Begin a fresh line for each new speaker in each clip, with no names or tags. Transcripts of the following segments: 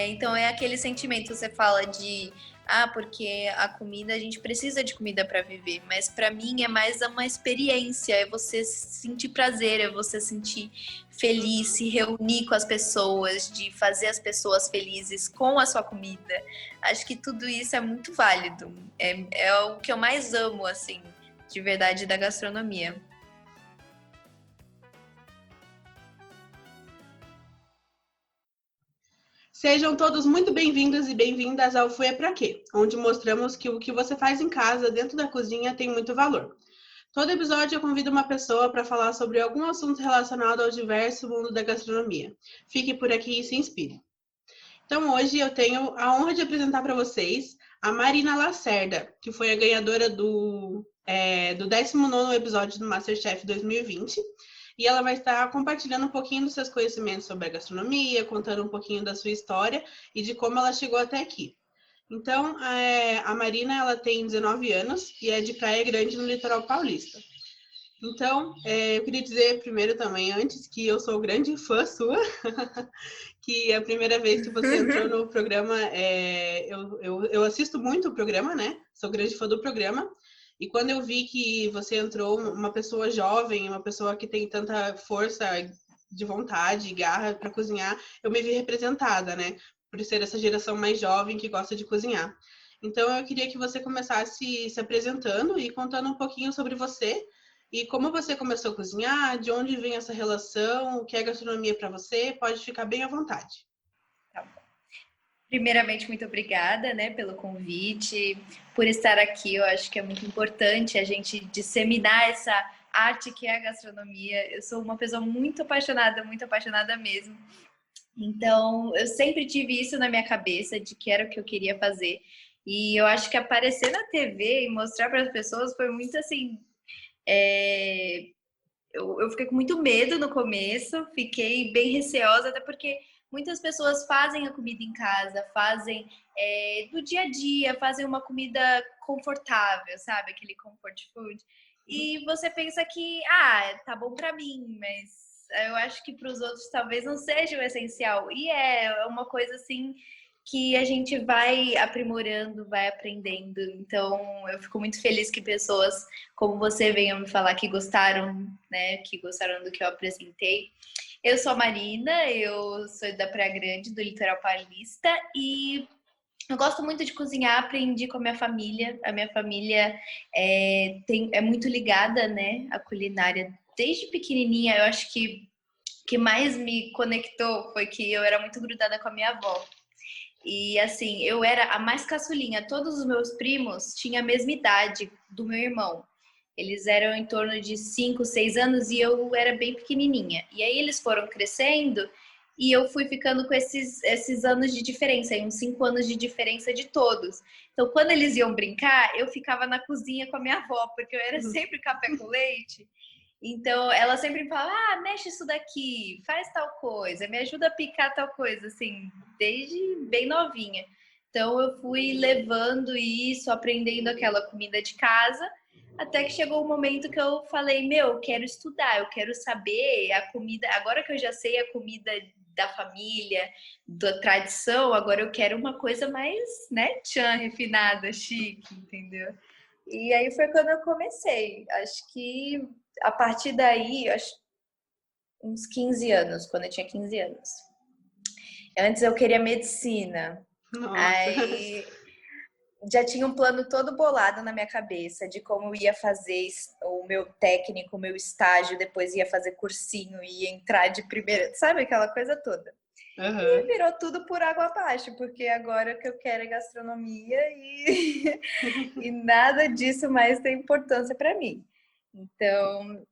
Então é aquele sentimento que você fala de porque a comida, a gente precisa de comida para viver, mas para mim é mais uma experiência, é você sentir prazer, é você sentir feliz, se reunir com as pessoas, de fazer as pessoas felizes com a sua comida. Acho que tudo isso é muito válido. É o que eu mais amo, assim, de verdade, da gastronomia.
Sejam todos muito bem-vindos e bem-vindas ao Fui é Pra Quê, onde mostramos que o que você faz em casa, dentro da cozinha, tem muito valor. Todo episódio eu convido uma pessoa para falar sobre algum assunto relacionado ao diverso mundo da gastronomia. Fique por aqui e se inspire. Então hoje eu tenho a honra de apresentar para vocês a Marina Lacerda, que foi a ganhadora do 19º episódio do MasterChef 2020. E ela vai estar compartilhando um pouquinho dos seus conhecimentos sobre a gastronomia, contando um pouquinho da sua história e de como ela chegou até aqui. Então, a Marina ela tem 19 anos e é de Praia Grande, no litoral paulista. Então, eu queria dizer primeiro também, antes, que eu sou grande fã sua, que a primeira vez que você entrou no programa, eu assisto muito o programa, né? Sou grande fã do programa. E quando eu vi que você entrou, uma pessoa jovem, uma pessoa que tem tanta força de vontade e garra para cozinhar, eu me vi representada, né? Por ser essa geração mais jovem que gosta de cozinhar. Então, eu queria que você começasse se apresentando e contando um pouquinho sobre você e como você começou a cozinhar, de onde vem essa relação, o que é gastronomia para você, pode ficar bem à vontade.
Tá bom. Primeiramente, muito obrigada, né, pelo convite, por estar aqui. Eu acho que é muito importante a gente disseminar essa arte que é a gastronomia. Eu sou uma pessoa muito apaixonada mesmo. Então, eu sempre tive isso na minha cabeça de que era o que eu queria fazer. E eu acho que aparecer na TV e mostrar para as pessoas foi muito assim. Eu fiquei com muito medo no começo, fiquei bem receosa, até porque muitas pessoas fazem a comida em casa, fazem do dia a dia, fazem uma comida confortável, sabe? Aquele comfort food. E você pensa que, tá bom para mim, mas eu acho que para os outros talvez não seja o essencial. E é uma coisa assim que a gente vai aprimorando, vai aprendendo. Então, eu fico muito feliz que pessoas como você venham me falar que gostaram, né, que gostaram do que eu apresentei. Eu sou a Marina, eu sou da Praia Grande, do litoral paulista, e eu gosto muito de cozinhar, aprendi com a minha família. A minha família é muito ligada, né, à culinária. Desde pequenininha, eu acho que o que mais me conectou foi que eu era muito grudada com a minha avó. E assim, eu era a mais caçulinha. Todos os meus primos tinham a mesma idade do meu irmão. Eles eram em torno de 5, 6 anos e eu era bem pequenininha. E aí eles foram crescendo e eu fui ficando com esses anos de diferença, uns 5 anos de diferença de todos. Então, quando eles iam brincar, eu ficava na cozinha com a minha avó, porque eu era sempre café com leite. Então, ela sempre me fala, mexe isso daqui, faz tal coisa, me ajuda a picar tal coisa, assim, desde bem novinha. Então, eu fui levando isso, aprendendo aquela comida de casa, até que chegou o momento que eu falei, eu quero estudar, eu quero saber a comida, agora que eu já sei a comida da família, da tradição, agora eu quero uma coisa mais, né, tchan, refinada, chique, entendeu? E aí foi quando eu comecei. Acho que a partir daí, acho uns 15 anos, quando eu tinha 15 anos. Antes eu queria medicina.
Nossa.
Aí já tinha um plano todo bolado na minha cabeça de como eu ia fazer o meu técnico, o meu estágio, depois ia fazer cursinho, ia entrar de primeira, sabe aquela coisa toda. E
Uhum.
virou tudo por água abaixo, porque agora o que eu quero é gastronomia e nada disso mais tem importância para mim. Então,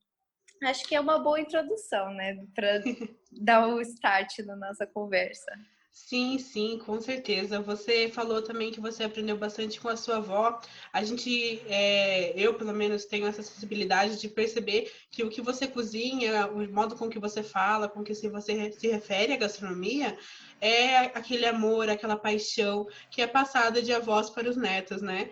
acho que é uma boa introdução, né, para dar o start na nossa conversa.
Sim, sim, com certeza. Você falou também que você aprendeu bastante com a sua avó. Eu pelo menos tenho essa sensibilidade de perceber que o que você cozinha, o modo com que você fala, com que você se refere à gastronomia, é aquele amor, aquela paixão que é passada de avós para os netos, né?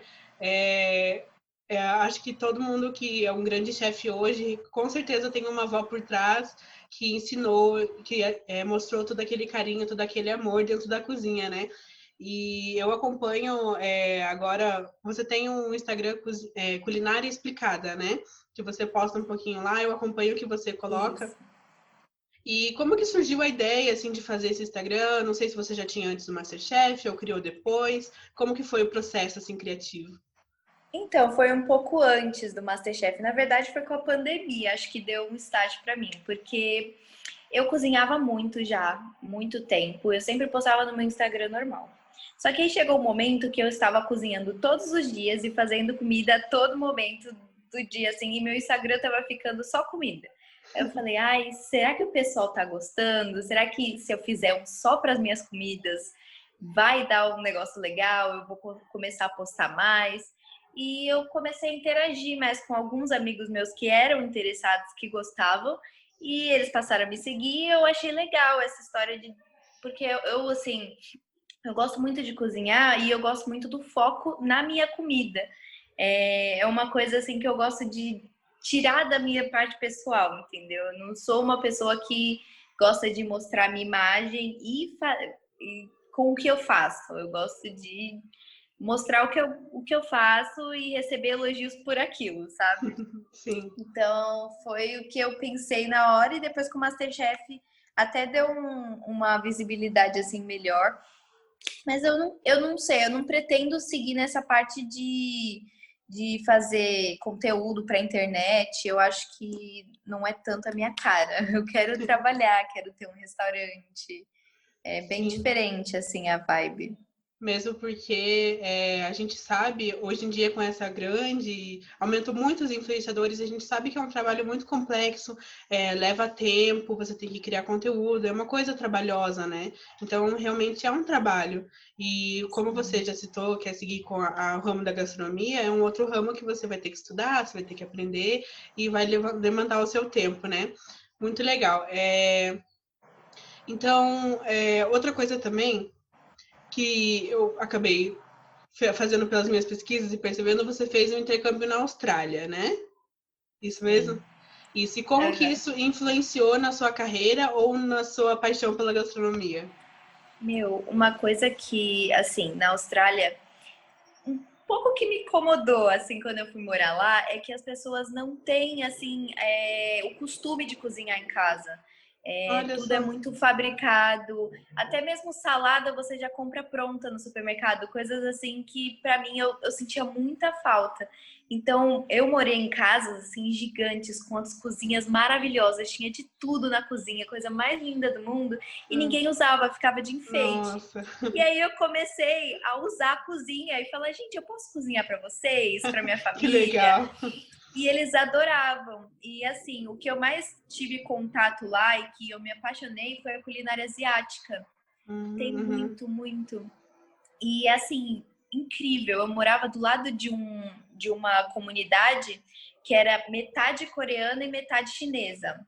Acho que todo mundo que é um grande chefe hoje, com certeza tem uma avó por trás que ensinou, que mostrou todo aquele carinho, todo aquele amor dentro da cozinha, né? E eu acompanho agora. Você tem um Instagram Culinária Explicada, né? Que você posta um pouquinho lá, eu acompanho o que você coloca.
Isso.
E como que surgiu a ideia assim de fazer esse Instagram? Não sei se você já tinha antes do MasterChef ou criou depois. Como que foi o processo assim criativo?
Então, foi um pouco antes do MasterChef. Na verdade, foi com a pandemia. Acho que deu um start para mim, porque eu cozinhava muito já, muito tempo. Eu sempre postava no meu Instagram normal. Só que aí chegou um momento que eu estava cozinhando todos os dias e fazendo comida a todo momento do dia, assim, e meu Instagram estava ficando só comida. Aí eu falei, ai, será que o pessoal tá gostando? Será que se eu fizer um só para as minhas comidas, vai dar um negócio legal? Eu vou começar a postar mais. E eu comecei a interagir mais com alguns amigos meus que eram interessados, que gostavam, e eles passaram a me seguir. E eu achei legal essa história de. Porque assim, eu gosto muito de cozinhar e eu gosto muito do foco na minha comida. É uma coisa assim que eu gosto de tirar da minha parte pessoal, entendeu? Eu não sou uma pessoa que gosta de mostrar minha imagem e com o que eu faço. Eu gosto de mostrar o que eu faço e receber elogios por aquilo, sabe?
Sim.
Então, foi o que eu pensei na hora e depois com o MasterChef até deu uma visibilidade assim melhor. Mas eu não sei, eu não pretendo seguir nessa parte de fazer conteúdo para internet. Eu acho que não é tanto a minha cara. Eu quero trabalhar, quero ter um restaurante. É bem
Sim.
diferente assim a vibe.
Mesmo porque a gente sabe, hoje em dia, com essa grande, aumentou muito os influenciadores, a gente sabe que é um trabalho muito complexo, leva tempo, você tem que criar conteúdo, é uma coisa trabalhosa, né? Então, realmente é um trabalho. E como você já citou, quer seguir com o ramo da gastronomia, é um outro ramo que você vai ter que estudar, você vai ter que aprender e vai demandar o seu tempo, né? Muito legal. Então, outra coisa também que eu acabei fazendo pelas minhas pesquisas e percebendo, você fez um intercâmbio na Austrália, né? Isso
Sim.
mesmo? Isso. E como que
Uhum.
isso influenciou na sua carreira ou na sua paixão pela gastronomia?
Meu, uma coisa que, assim, na Austrália, um pouco que me incomodou, assim, quando eu fui morar lá, é que as pessoas não têm, assim, o costume de cozinhar em casa.
Olha
Tudo é
só.
muito fabricado, até mesmo salada você já compra pronta no supermercado, coisas assim que para mim eu sentia muita falta. Então eu morei em casas assim gigantes com as cozinhas maravilhosas, tinha de tudo na cozinha, coisa mais linda do mundo, e
Hum.
ninguém usava, ficava de enfeite.
Nossa,
E aí eu comecei a usar a cozinha e falar, gente, eu posso cozinhar para vocês, para minha
que
família?
legal.
E eles adoravam. E assim, o que eu mais tive contato lá e que eu me apaixonei foi a culinária asiática. Tem
Uhum.
muito, muito. E assim, incrível. Eu morava do lado de uma comunidade que era metade coreana e metade chinesa.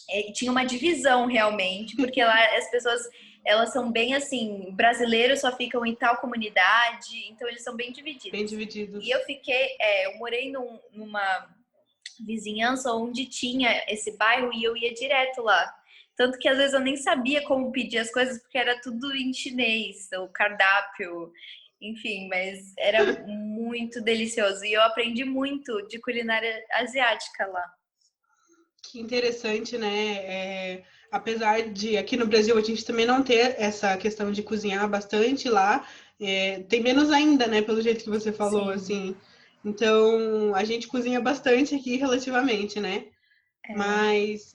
E tinha uma divisão realmente, porque lá as pessoas elas são bem assim, brasileiros só ficam em tal comunidade, então eles são bem
Bem
divididos. E
divididos.
eu fiquei, eu morei numa vizinhança onde tinha esse bairro e eu ia direto lá. Tanto que às vezes eu nem sabia como pedir as coisas porque era tudo em chinês, o cardápio, enfim, mas era muito delicioso e eu aprendi muito de culinária asiática lá.
Que interessante, né? Apesar de aqui no Brasil a gente também não ter essa questão de cozinhar bastante lá, tem menos ainda, né? Pelo jeito que você falou,
Sim,
assim. Então a gente cozinha bastante aqui relativamente, né?
é,
Mas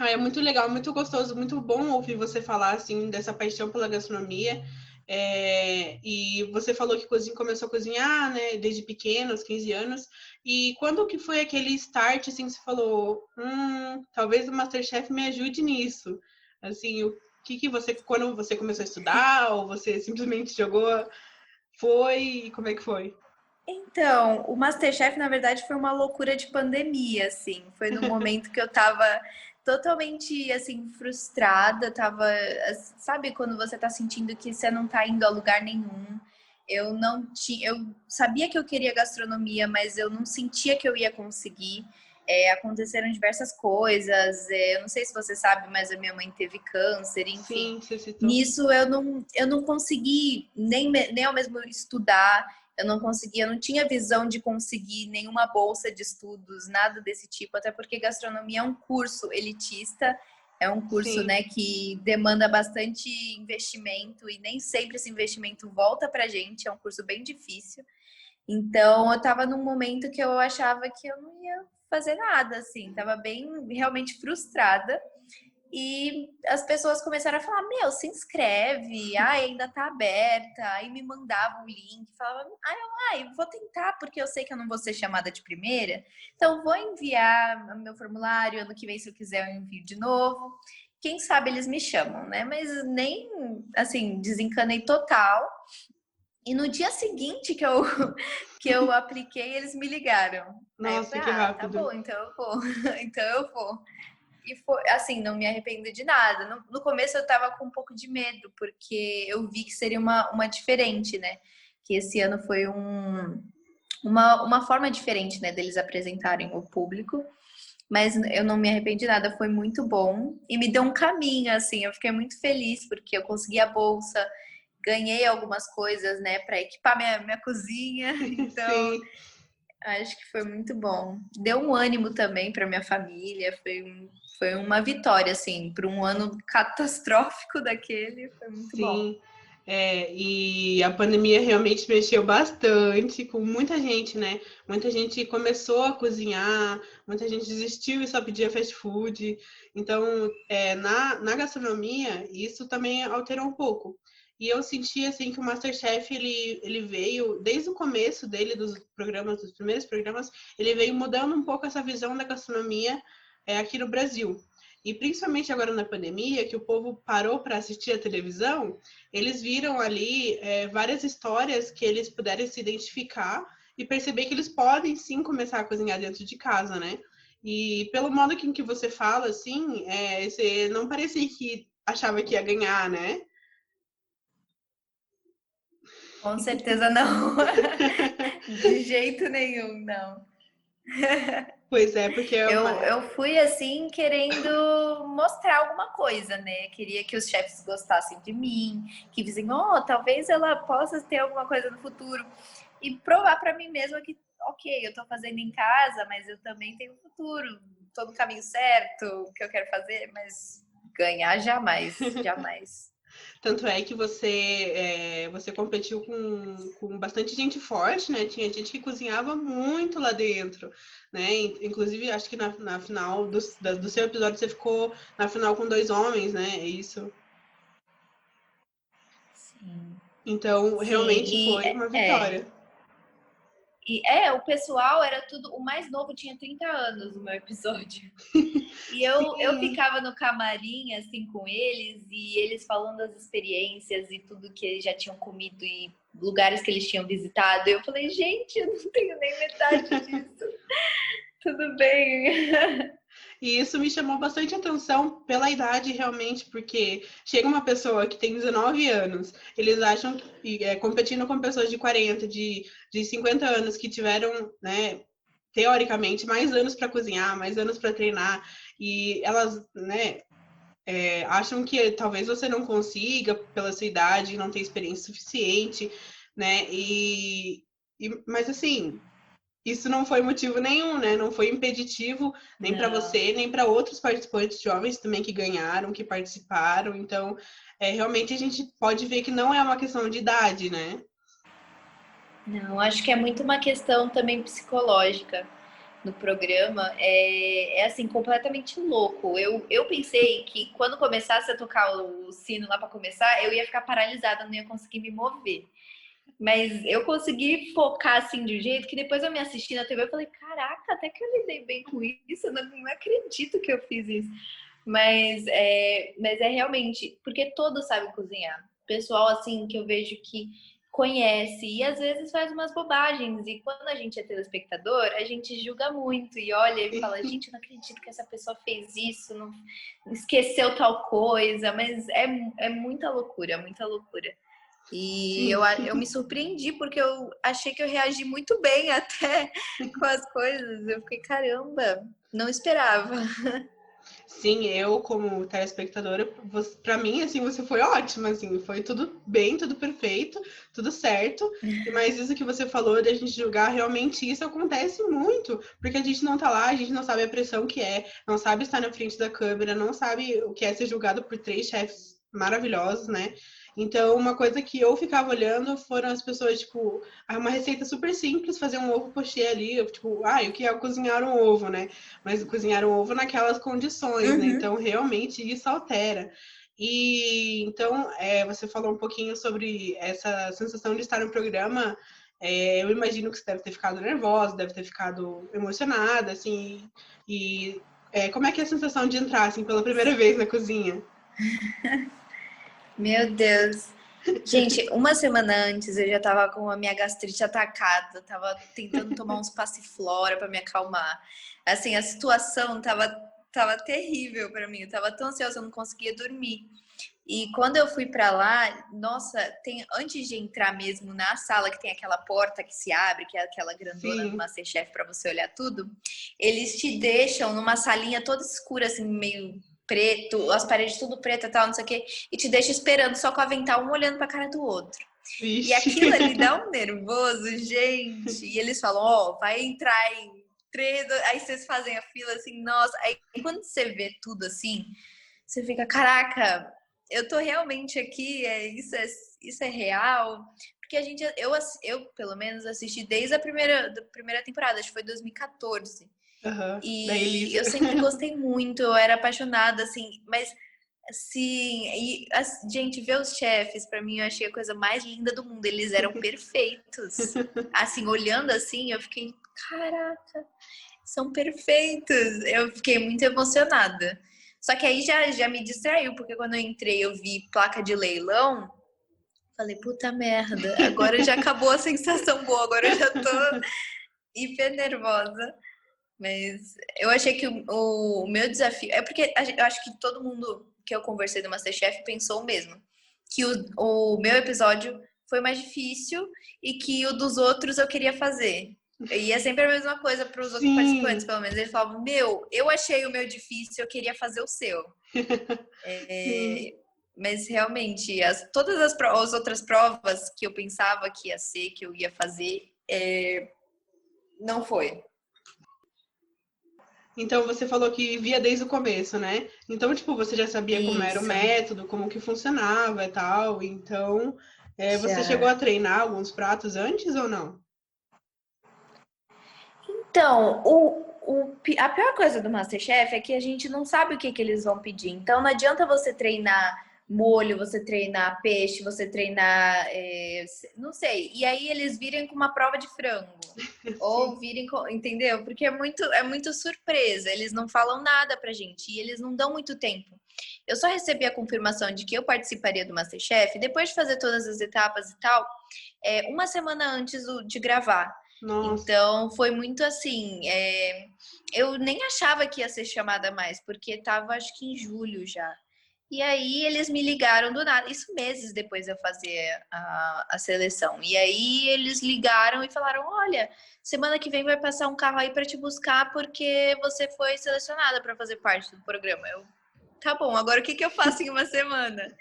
é muito legal, muito gostoso, muito bom ouvir você falar assim dessa paixão pela gastronomia. E você falou que começou a cozinhar, né, desde pequeno, aos 15 anos. E quando que foi aquele start, assim, que você falou, talvez o MasterChef me ajude nisso? Assim, o que você, quando você começou a estudar, ou você simplesmente jogou, foi, como é que foi?
então, o MasterChef, na verdade, foi uma loucura de pandemia, assim. Foi no momento que eu tava totalmente, assim, frustrada, tava, sabe quando você tá sentindo que você não tá indo a lugar nenhum? Eu não tinha, eu sabia que eu queria gastronomia, mas eu não sentia que eu ia conseguir. Aconteceram diversas coisas. Eu não sei se você sabe, mas a minha mãe teve câncer, enfim.
Sim, você citou.
Nisso eu não consegui nem ao mesmo estudar. Eu não tinha visão de conseguir nenhuma bolsa de estudos, nada desse tipo, até porque gastronomia é um curso elitista, é um curso,
Sim,
né, que demanda bastante investimento e nem sempre esse investimento volta pra gente, é um curso bem difícil. Então, eu estava num momento que eu achava que eu não ia fazer nada, assim, tava bem realmente frustrada. E as pessoas começaram a falar: Meu, se inscreve, ai, ainda tá aberta. Aí me mandavam o link, falavam: Vou tentar, porque eu sei que eu não vou ser chamada de primeira. Então, vou enviar meu formulário. Ano que vem, se eu quiser, eu envio de novo. Quem sabe eles me chamam, né? Mas nem assim, desencanei total. E no dia seguinte que eu apliquei, eles me ligaram. Aí eu
nossa,
falei:
que
Tá
rápido.
bom, então eu vou. Então eu vou. E foi assim, não me arrependo de nada. No começo eu tava com um pouco de medo, porque eu vi que seria uma diferente, né? Que esse ano foi uma forma diferente, né, deles apresentarem o público. Mas eu não me arrependi de nada, foi muito bom. E me deu um caminho, assim, eu fiquei muito feliz, porque eu consegui a bolsa, ganhei algumas coisas, né, para equipar minha cozinha. Então,
Sim.
acho que foi muito bom. Deu um ânimo também para minha família. Foi uma vitória, assim, para um ano catastrófico daquele. Foi muito bom.
Sim, e a pandemia realmente mexeu bastante com muita gente, né? Muita gente começou a cozinhar, muita gente desistiu e só pedia fast food. Então, na gastronomia, isso também alterou um pouco. E eu senti, assim, que o MasterChef, ele veio, desde o começo dele, dos programas, dos primeiros programas, ele veio mudando um pouco essa visão da gastronomia aqui no Brasil. E principalmente agora na pandemia, que o povo parou para assistir a televisão, eles viram ali várias histórias que eles puderam se identificar e perceber que eles podem sim começar a cozinhar dentro de casa, né? E pelo modo que você fala, assim, você não parecia que achava que ia ganhar, né?
Com certeza não. De jeito nenhum, não.
Pois é, porque é uma.
Eu fui assim querendo mostrar alguma coisa, né? Queria que os chefes gostassem de mim, que dizem, talvez ela possa ter alguma coisa no futuro. E provar para mim mesma que, ok, eu tô fazendo em casa, mas eu também tenho um futuro, tô no caminho certo, o que eu quero fazer, mas ganhar jamais, jamais.
Tanto é que você competiu com bastante gente forte, né? Tinha gente que cozinhava muito lá dentro, né? Inclusive, acho que na final do seu episódio você ficou na final com 2 homens, né? É isso.
Sim,
Então,
sim,
realmente foi uma vitória.
o pessoal era tudo. O mais novo tinha 30 anos no meu episódio. E eu
Sim,
ficava no camarim, assim, com eles, e eles falando das experiências e tudo que eles já tinham comido e lugares que eles tinham visitado. Eu falei, gente, eu não tenho nem metade disso. Tudo bem.
e isso me chamou bastante atenção pela idade, realmente, porque chega uma pessoa que tem 19 anos, eles acham que competindo com pessoas de 40, de 50 anos que tiveram, né, teoricamente, mais anos para cozinhar, mais anos para treinar, e elas, né, acham que talvez você não consiga pela sua idade, não tem experiência suficiente, né, mas assim, isso não foi motivo nenhum, né? Não foi impeditivo nem para
Não,
você, nem para outros participantes jovens também que ganharam, que participaram. Então, realmente a gente pode ver que não é uma questão de idade, né?
não, acho que é muito uma questão também psicológica no programa. É assim, completamente louco. Eu pensei que quando começasse a tocar o sino lá para começar, eu ia ficar paralisada, não ia conseguir me mover. Mas eu consegui focar assim de um jeito que depois eu me assisti na TV e falei, caraca, até que eu lidei bem com isso, eu não acredito que eu fiz isso. Mas é realmente, porque todos sabem cozinhar. Pessoal assim que eu vejo que conhece e às vezes faz umas bobagens. E quando a gente é telespectador, a gente julga muito e olha e fala, gente, eu não acredito que essa pessoa fez isso, não esqueceu tal coisa, mas é muita loucura, muita loucura. E
Sim.
eu me surpreendi, porque eu achei que eu reagi muito bem até com as coisas. Eu fiquei, caramba, não esperava.
Sim, eu como telespectadora, pra mim, assim, você foi ótima, assim, foi tudo bem, tudo perfeito, tudo certo. Mas isso que você falou de a gente julgar, realmente isso acontece muito, porque a gente não tá lá, a gente não sabe a pressão que é, não sabe estar na frente da câmera, não sabe o que é ser julgado por 3 chefes maravilhosos, né? Então, uma coisa que eu ficava olhando foram as pessoas, tipo, uma receita super simples, fazer um ovo pochê ali, tipo, o que é cozinhar um ovo, né? Mas cozinhar um ovo naquelas condições, né?
Uhum.
Então, realmente, isso altera. E então, você falou um pouquinho sobre essa sensação de estar no programa. Eu imagino que você deve ter ficado nervosa, deve ter ficado emocionada, assim. E como é que é a sensação de entrar, assim, pela primeira vez na cozinha?
Meu Deus. Gente, uma semana antes eu já tava com a minha gastrite atacada, tava tentando tomar uns passiflora para me acalmar. Assim, a situação tava terrível para mim, eu tava tão ansiosa, eu não conseguia dormir. E quando eu fui para lá, nossa, antes de entrar mesmo na sala que tem aquela porta que se abre, que é aquela grandona do
Sim.
MasterChef para você olhar tudo, eles te deixam numa salinha toda escura assim, meio preto, as paredes tudo preta, tal, não sei o quê, e te deixa esperando só com o avental, um olhando pra cara do outro. E
Vixe.
aquilo ali dá um nervoso, gente. E eles falam, ó, vai entrar em 3, aí vocês fazem a fila assim, nossa. Aí quando você vê tudo assim, você fica, caraca, eu tô realmente aqui, isso é real. Porque eu pelo menos assisti desde da primeira temporada, acho que foi 2014.
Uhum. Da
E
Elisa.
eu sempre gostei muito, eu era apaixonada, assim, mas assim, gente, ver os chefes, pra mim, eu achei a coisa mais linda do mundo. Eles eram perfeitos. Assim, olhando assim, eu fiquei, caraca, são perfeitos. Eu fiquei muito emocionada. Só que aí já me distraiu, porque quando eu entrei, eu vi placa de leilão. Falei, puta merda, agora já acabou a sensação boa, agora eu já tô hiper nervosa. Mas eu achei que o meu desafio. É porque eu acho que todo mundo que eu conversei do Masterchef pensou o mesmo. Que o meu episódio foi mais difícil e que o dos outros eu queria fazer. E é sempre a mesma coisa para os outros participantes,
Sim.
pelo menos. Eles falavam: Meu, eu achei o meu difícil, eu queria fazer o seu.
Sim.
Mas realmente, todas as outras provas que eu pensava que ia ser, que eu ia fazer, não foi.
Então você falou que via desde o começo, né? Então, tipo, você já sabia como era o
Isso,
método, como que funcionava e tal. Então, você chegou
já.
a treinar alguns pratos antes ou não?
Então, a pior coisa do MasterChef é que a gente não sabe o que eles vão pedir. Então, não adianta você treinar molho, você treinar peixe, você treinar, não sei. E aí eles virem com uma prova de frango. Ou
Sim.
virem com, entendeu? Porque é muito surpresa. Eles não falam nada pra gente e eles não dão muito tempo. Eu só recebi a confirmação de que eu participaria do MasterChef depois de fazer todas as etapas e tal, uma semana antes de gravar.
Nossa.
Então foi muito assim. Eu nem achava que ia ser chamada mais, porque tava acho que em julho já. E aí eles me ligaram do nada, isso meses depois de eu fazer a seleção. E aí eles ligaram e falaram: Olha, semana que vem vai passar um carro aí para te buscar porque você foi selecionada para fazer parte do programa. Tá bom, agora o que eu faço em uma semana?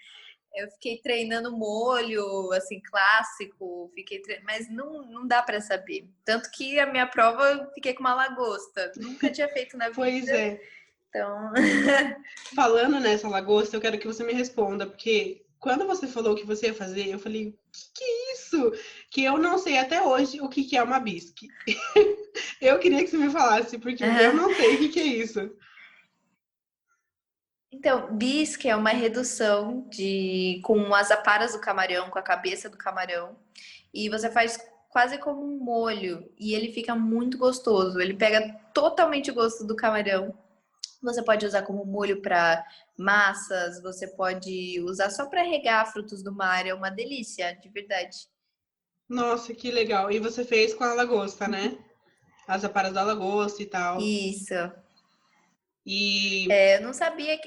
Eu fiquei treinando molho, assim, clássico, mas não dá para saber. Tanto que a minha prova eu fiquei com uma lagosta. Nunca tinha feito na
Pois
vida,
é.
então.
Falando nessa lagosta, eu quero que você me responda, porque quando você falou que você ia fazer, eu falei, que é isso? Que eu não sei até hoje o que é uma bisque. Eu queria que você me falasse, porque eu não sei o que é isso.
Então, bisque é uma redução com as aparas do camarão, com a cabeça do camarão, e você faz quase como um molho, e ele fica muito gostoso. Ele pega totalmente o gosto do camarão. Você pode usar como molho para massas, você pode usar só para regar frutos do mar, é uma delícia, de verdade.
Nossa, que legal. E você fez com a lagosta, né? As aparas da lagosta e tal.
Isso.
E
Eu não sabia,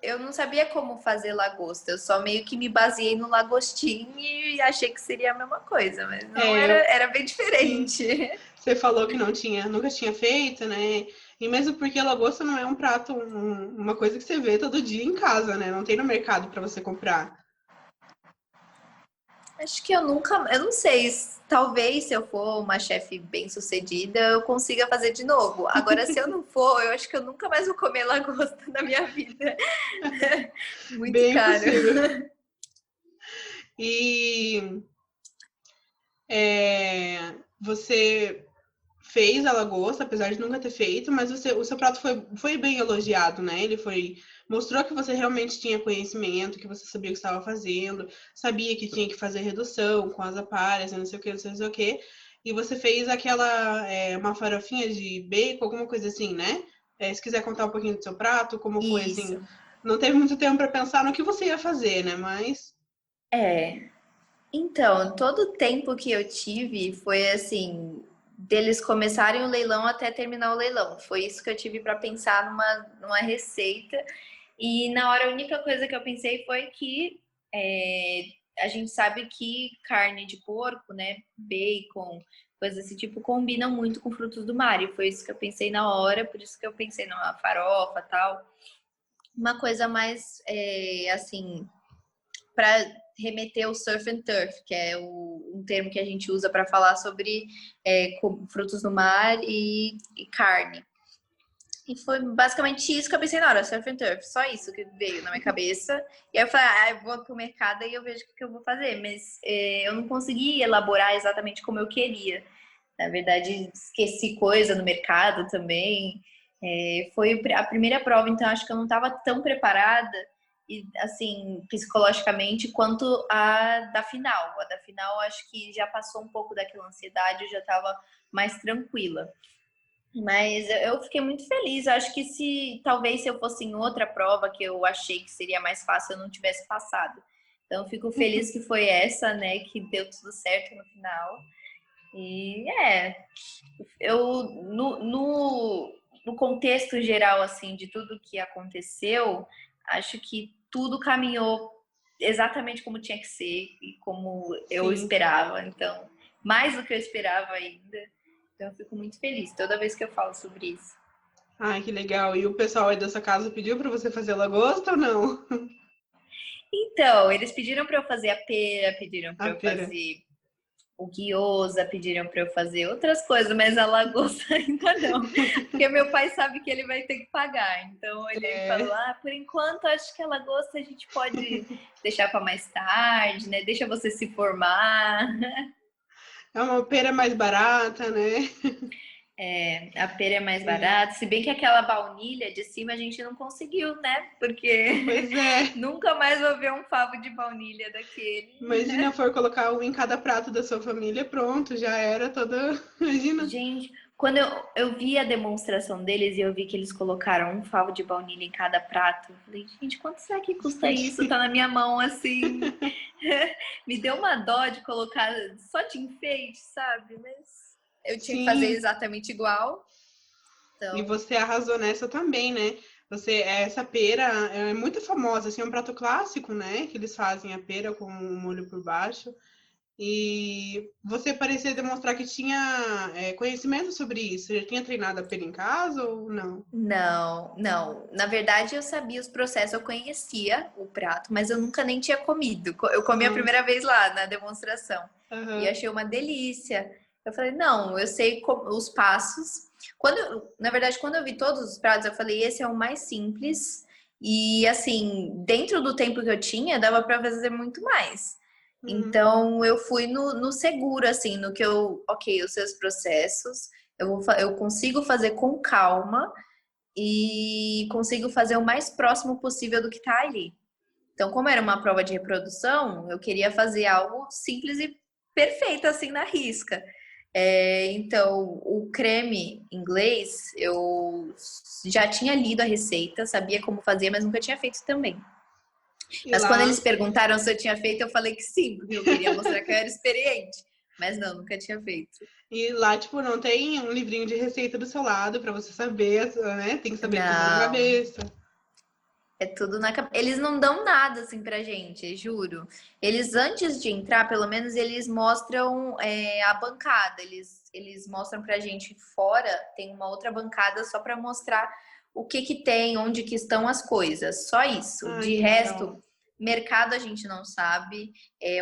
eu não sabia como fazer lagosta. Eu só meio que me baseei no lagostim e achei que seria a mesma coisa, mas não era,
é,
era bem
sim,
diferente.
você falou que nunca tinha feito, né? E mesmo porque lagosta não é um prato, uma coisa que você vê todo dia em casa, né? Não tem no mercado para você comprar.
Acho que eu nunca, eu não sei, talvez se eu for uma chefe bem-sucedida, eu consiga fazer de novo. Agora, se eu não for, eu acho que eu nunca mais vou comer lagosta na minha vida. Muito
Bem
caro.
possível. E você fez a lagosta, apesar de nunca ter feito, mas o seu prato foi bem elogiado, né? Mostrou que você realmente tinha conhecimento, que você sabia o que estava fazendo, sabia que tinha que fazer redução com as aparas, não sei o que, não sei o que. E você fez uma farofinha de bacon, alguma coisa assim, né? Se quiser contar um pouquinho do seu prato, como foi assim,
Isso.
não teve muito tempo para pensar no que você ia fazer, né? Mas
É. Então, todo o tempo que eu tive foi assim, deles começarem o leilão até terminar o leilão. Foi isso que eu tive para pensar numa receita. E na hora a única coisa que eu pensei foi que a gente sabe que carne de porco, né, bacon, coisas desse tipo, combinam muito com frutos do mar. E foi isso que eu pensei na hora, por isso que eu pensei numa farofa tal. Uma coisa mais assim, para remeter ao surf and turf, que é um termo que a gente usa para falar sobre frutos do mar e carne. E foi basicamente isso que eu pensei na hora, surf and turf. Só isso que veio na minha cabeça. E aí eu falei, eu vou pro mercado e eu vejo o que eu vou fazer. Mas eu não consegui elaborar exatamente como eu queria. Na verdade, esqueci coisa no mercado também. Foi a primeira prova, então acho que eu não estava tão preparada e assim psicologicamente quanto a da final. A da final acho que já passou um pouco daquela ansiedade, eu já estava mais tranquila. Mas eu fiquei muito feliz. Eu acho que talvez se eu fosse em outra prova que eu achei que seria mais fácil, eu não tivesse passado. Então eu fico feliz que foi essa, né, que deu tudo certo no final. E eu no contexto geral assim de tudo que aconteceu, acho que tudo caminhou exatamente como tinha que ser e como eu
sim.
esperava. Então, mais do que eu esperava ainda. Então, eu fico muito feliz toda vez que eu falo sobre isso.
Ai, que legal. E o pessoal aí dessa casa pediu para você fazer lagosta ou não?
Então, eles pediram para eu fazer a pera, pediram
A
para eu
pera.
fazer o gyoza, pediram para eu fazer outras coisas, mas a lagosta ainda não. Porque meu pai sabe que ele vai ter que pagar. Então ele falou:
É,
"Ah, por enquanto acho que a lagosta a gente pode deixar para mais tarde, né? Deixa você se formar".
é uma pera mais barata, né?
A pera é mais
Sim.
barata, se bem que aquela baunilha de cima a gente não conseguiu, né? Porque
Pois é.
nunca mais vou ver um favo de baunilha daquele.
Imagina for colocar um em cada prato da sua família, pronto, já era toda. Imagina.
Gente, quando eu vi a demonstração deles e eu vi que eles colocaram um favo de baunilha em cada prato, eu falei, gente, quanto será que custa isso? Tá na minha mão assim. Me deu uma dó de colocar só de enfeite, sabe? Mas eu tinha que fazer
Sim.
exatamente igual.
E
Então,
você arrasou nessa também, né? Essa pera é muito famosa, assim, é um prato clássico, né? Que eles fazem a pera com o molho por baixo. E você parecia demonstrar que tinha conhecimento sobre isso. Você já tinha treinado a pera em casa ou não?
não, não. Na verdade, eu sabia os processos, eu conhecia o prato, mas eu nunca nem tinha comido. Eu comi a
Nossa.
primeira vez lá na demonstração e
Aham.
achei uma delícia. Eu falei, não, eu sei os passos. Na verdade, quando eu vi todos os pratos, eu falei, esse é o mais simples. E assim, dentro do tempo que eu tinha, dava para fazer muito mais.
Uhum.
Então, eu fui no seguro, assim, no que ok, os seus processos, eu consigo fazer com calma e consigo fazer o mais próximo possível do que está ali. Então, como era uma prova de reprodução, eu queria fazer algo simples e perfeito, assim, na risca. Então, o creme inglês, eu já tinha lido a receita, sabia como fazer, mas nunca tinha feito também.
E
Mas quando eles
lá,
perguntaram se eu tinha feito, eu falei que sim, porque eu queria mostrar que eu era experiente. Mas não, nunca tinha feito.
E lá, tipo, não tem um livrinho de receita do seu lado pra você saber, né? Tem que saber tudo na
Não.
cabeça.
É tudo na cabeça. Eles não dão nada assim pra gente, juro. Eles, antes de entrar, pelo menos, eles mostram a bancada. Eles mostram pra gente fora, tem uma outra bancada só pra mostrar o que que tem, onde que estão as coisas. Só isso.
Ai,
De
que legal.
resto, mercado a gente não sabe.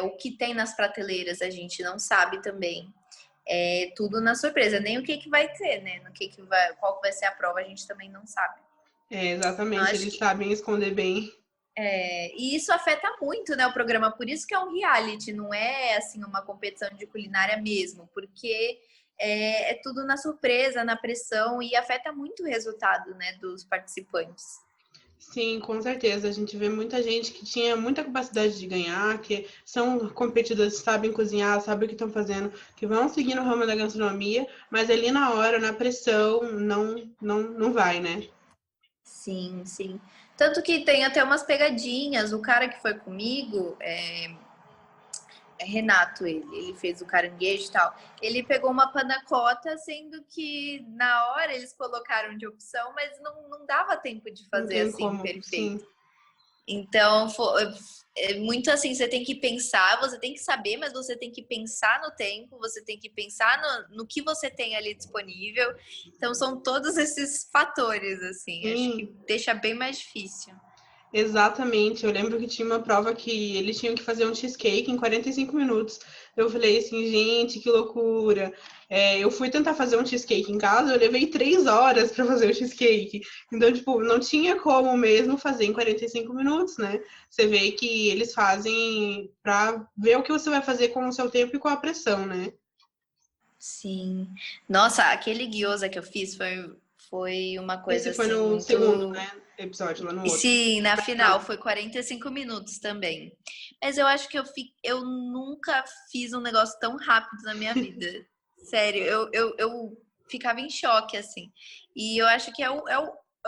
O que tem nas prateleiras a gente não sabe também. É tudo na surpresa. Nem o que que vai ter, né? No que vai, qual que vai ser a prova, a gente também não sabe.
É,
Então,
exatamente,
acho
eles
que
sabem esconder bem.
e isso afeta muito, né, o programa. Por isso que é um reality, não é assim uma competição de culinária mesmo, porque é tudo na surpresa, na pressão e afeta muito o resultado, né, dos participantes.
Sim, com certeza. A gente vê muita gente que tinha muita capacidade de ganhar, que são competidores, sabem cozinhar, sabem o que estão fazendo, que vão seguir no ramo da gastronomia, mas ali na hora, na pressão, não vai, né?
Sim, sim. Tanto que tem até umas pegadinhas. O cara que foi comigo, Renato, ele fez o caranguejo e tal. Ele pegou uma panacota, sendo que na hora eles colocaram de opção, mas não dava tempo de
Não
fazer
tem
assim
como,
perfeito.
sim.
Então, é muito assim, você tem que pensar, você tem que saber, mas você tem que pensar no tempo, você tem que pensar no que você tem ali disponível. Então, são todos esses fatores, assim, acho que
Sim,
deixa bem mais difícil.
exatamente. Eu lembro que tinha uma prova que eles tinham que fazer um cheesecake em 45 minutos. Eu falei assim, gente, que loucura. Eu fui tentar fazer um cheesecake em casa, eu levei 3 horas para fazer o cheesecake. Então, tipo, não tinha como mesmo fazer em 45 minutos, né? Você vê que eles fazem para ver o que você vai fazer com o seu tempo e com a pressão, né?
Sim. Nossa, aquele gyoza que eu fiz foi uma coisa
Esse foi
assim
no segundo,
muito.
né, episódio, lá no
E
outro.
sim, na
Na final.
final foi 45 minutos também. Mas eu acho que eu nunca fiz um negócio tão rápido na minha vida. Sério, eu ficava em choque, assim. E eu acho que eu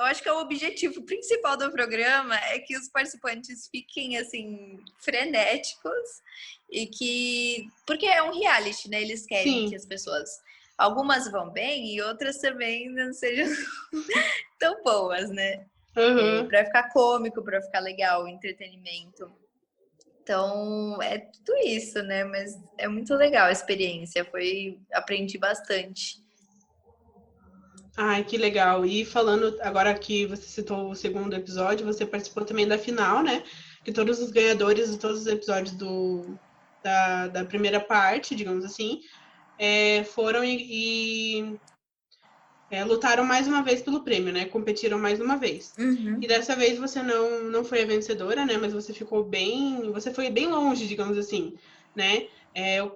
acho que é o objetivo principal do programa é que os participantes fiquem, assim, frenéticos e que... Porque é um reality, né? Eles querem que
Sim.
as pessoas... Algumas vão bem e outras também não sejam tão boas, né?
Aham.
Para ficar cômico, para ficar legal, entretenimento. Então, é tudo isso, né? Mas é muito legal a experiência, aprendi bastante.
Ai, que legal. E falando agora que você citou o segundo episódio, você participou também da final, né? Que todos os ganhadores de todos os episódios da primeira parte, digamos assim, foram e lutaram mais uma vez pelo prêmio, né? Competiram mais uma vez. E
Uhum.
dessa vez você não foi a vencedora, né? Mas você ficou bem, você foi bem longe, digamos assim, né?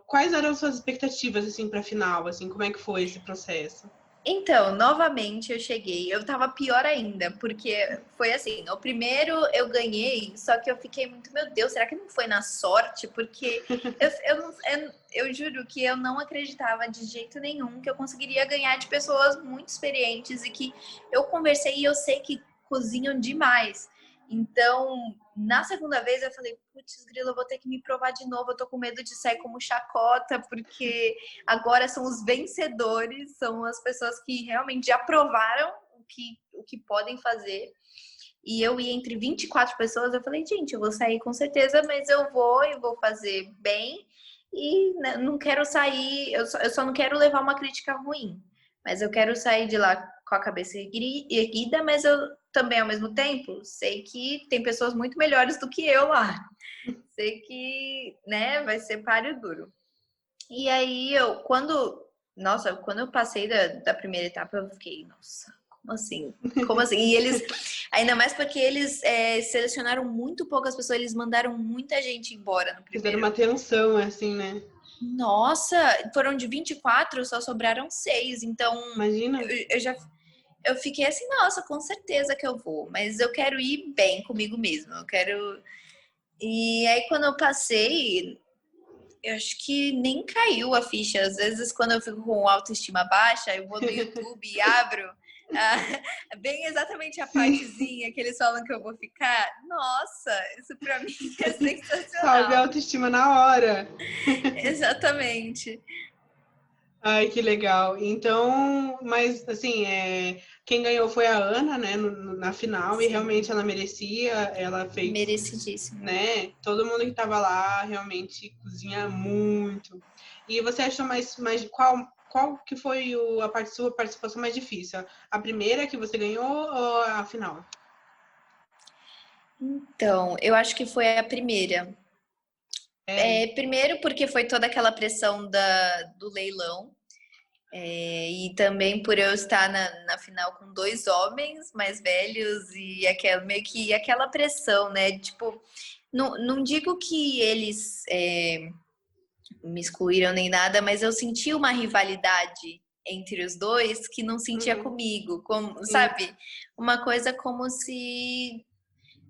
Quais eram as suas expectativas assim para a final, assim, como é que foi esse processo?
Então, novamente eu cheguei. Eu tava pior ainda, porque foi assim: o primeiro eu ganhei, só que eu fiquei muito, meu Deus, será que não foi na sorte? Porque eu juro que eu não acreditava de jeito nenhum que eu conseguiria ganhar de pessoas muito experientes e que eu conversei e eu sei que cozinham demais. Então, na segunda vez eu falei, putz, grilo, eu vou ter que me provar de novo. Eu tô com medo de sair como chacota, porque agora são os vencedores, são as pessoas que realmente já provaram o que podem fazer. E eu ia entre 24 pessoas, eu falei, gente, eu vou sair com certeza, mas eu vou fazer bem. E não quero sair, eu só não quero levar uma crítica ruim. Mas eu quero sair de lá com a cabeça erguida, mas eu também, ao mesmo tempo, sei que tem pessoas muito melhores do que eu lá. Sei que, né, vai ser páreo duro. E aí quando eu passei da primeira etapa, eu fiquei, nossa, como assim? Como assim? E eles, ainda mais porque eles selecionaram muito poucas pessoas, eles mandaram muita gente embora no
Fizeram
primeiro.
uma tensão, assim, né?
Nossa, foram de 24, só sobraram 6. Então,
Imagina?
eu já eu fiquei assim, nossa, com certeza que eu vou, mas eu quero ir bem comigo mesma. Eu quero. E aí, quando eu passei, eu acho que nem caiu a ficha. Às vezes, quando eu fico com autoestima baixa, eu vou no YouTube e abro. bem exatamente a partezinha que eles falam que eu vou ficar. Nossa, isso pra mim é
Salve a
sensacional.
autoestima na hora.
Exatamente.
Ai, que legal. Então, mas assim, quem ganhou foi a Ana, né, na final, e realmente
Sim,
ela merecia, ela fez,
merecidíssimo.
né? Todo mundo que tava lá realmente cozinha muito. E você achou mais qual que foi sua participação mais difícil? A primeira que você ganhou ou a final?
Então, eu acho que foi a primeira.
É.
Primeiro porque foi toda aquela pressão do leilão. E também por eu estar na final com dois homens mais velhos e meio que aquela pressão, né? Tipo, não digo que eles me excluíram nem nada, mas eu senti uma rivalidade entre os dois que não sentia
Uhum,
comigo, como,
sim.
sabe? Uma coisa como se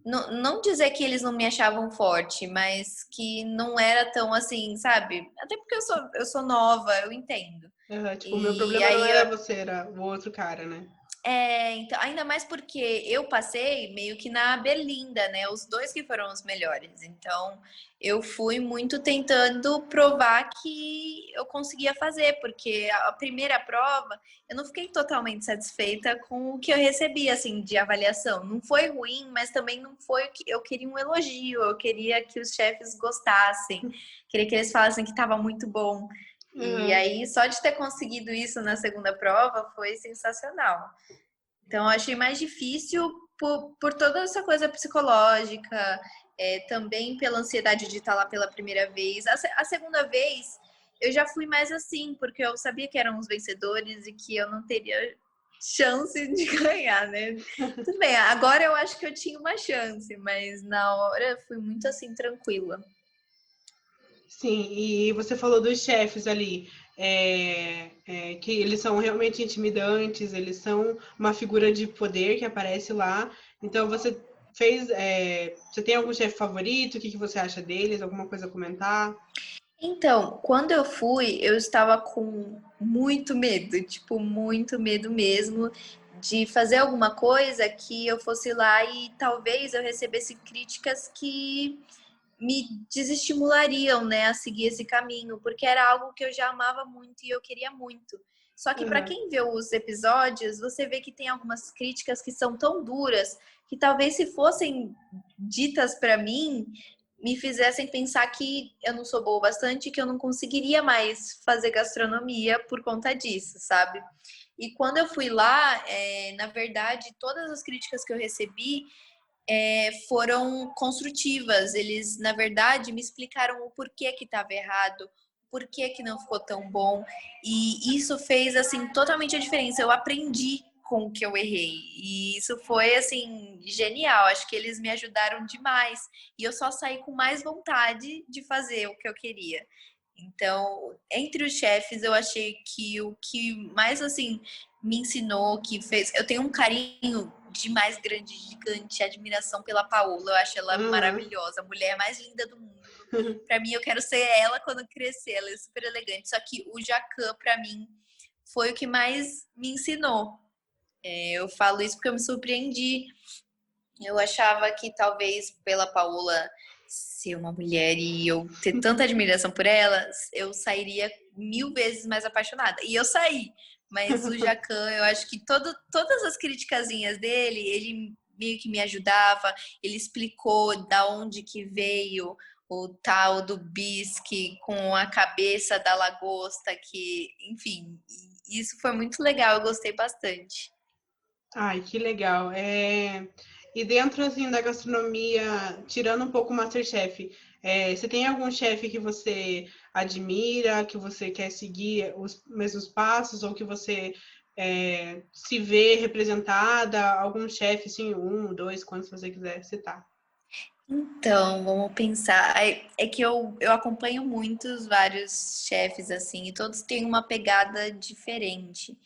não dizer que eles não me achavam forte, mas que não era tão assim, sabe? Até porque eu sou nova, eu entendo.
Aham, tipo, o meu
E
problema não
aí
era você, era o outro cara, né?
então, ainda mais porque eu passei meio que na Berlinda, né? Os dois que foram os melhores. Então, eu fui muito tentando provar que eu conseguia fazer, porque a primeira prova eu não fiquei totalmente satisfeita com o que eu recebi, assim, de avaliação. Não foi ruim, mas também não foi o que eu queria um elogio, eu queria que os chefes gostassem, queria que eles falassem que estava muito bom. E
Aham.
aí, só de ter conseguido isso na segunda prova foi sensacional. Então, eu achei mais difícil por toda essa coisa psicológica, também pela ansiedade de estar lá pela primeira vez. A segunda vez, eu já fui mais assim, porque eu sabia que eram os vencedores e que eu não teria chance de ganhar, né? Tudo bem, agora eu acho que eu tinha uma chance, mas na hora fui muito assim, tranquila.
Sim, e você falou dos chefes ali, que eles são realmente intimidantes, eles são uma figura de poder que aparece lá. Então você tem algum chefe favorito? O que você acha deles? Alguma coisa a comentar?
Então, quando eu fui, eu estava com muito medo, tipo, muito medo mesmo de fazer alguma coisa que eu fosse lá e talvez eu recebesse críticas que me desestimulariam, né, a seguir esse caminho, porque era algo que eu já amava muito e eu queria muito. Só que para
Aham.
quem vê os episódios, você vê que tem algumas críticas que são tão duras que talvez se fossem ditas para mim, me fizessem pensar que eu não sou boa o bastante, que eu não conseguiria mais fazer gastronomia por conta disso, sabe? E quando eu fui lá, na verdade, todas as críticas que eu recebi foram construtivas. Eles, na verdade, me explicaram o porquê que estava errado, o porquê que não ficou tão bom. E isso fez, assim, totalmente a diferença. Eu aprendi com o que eu errei. E isso foi, assim, genial. Acho que eles me ajudaram demais. E eu só saí com mais vontade de fazer o que eu queria. Então, entre os chefes, eu achei que o que mais, assim, me ensinou, que fez. Eu tenho um carinho demais grande, gigante, admiração pela Paola. Eu acho ela
Aham.
maravilhosa, a mulher mais linda do mundo. Para mim, eu quero ser ela quando crescer. Ela é super elegante. Só que o Jacan, para mim, foi o que mais me ensinou. Eu falo isso porque eu me surpreendi. Eu achava que talvez pela Paola ser uma mulher e eu ter tanta admiração por ela, eu sairia 1000 vezes mais apaixonada. E eu saí. Mas o Jacan, eu acho que todas as criticazinhas dele, ele meio que me ajudava, ele explicou da onde que veio o tal do bisque com a cabeça da lagosta, que, enfim, isso foi muito legal, eu gostei bastante.
Ai, que legal. E dentro assim da gastronomia, tirando um pouco o MasterChef, você tem algum chefe que você admira, que você quer seguir os mesmos passos, ou que você se vê representada? Algum chefe, assim, um, dois, quantos você quiser citar.
Então, vamos pensar. É que eu acompanho muitos, vários chefes assim, e todos têm uma pegada diferente.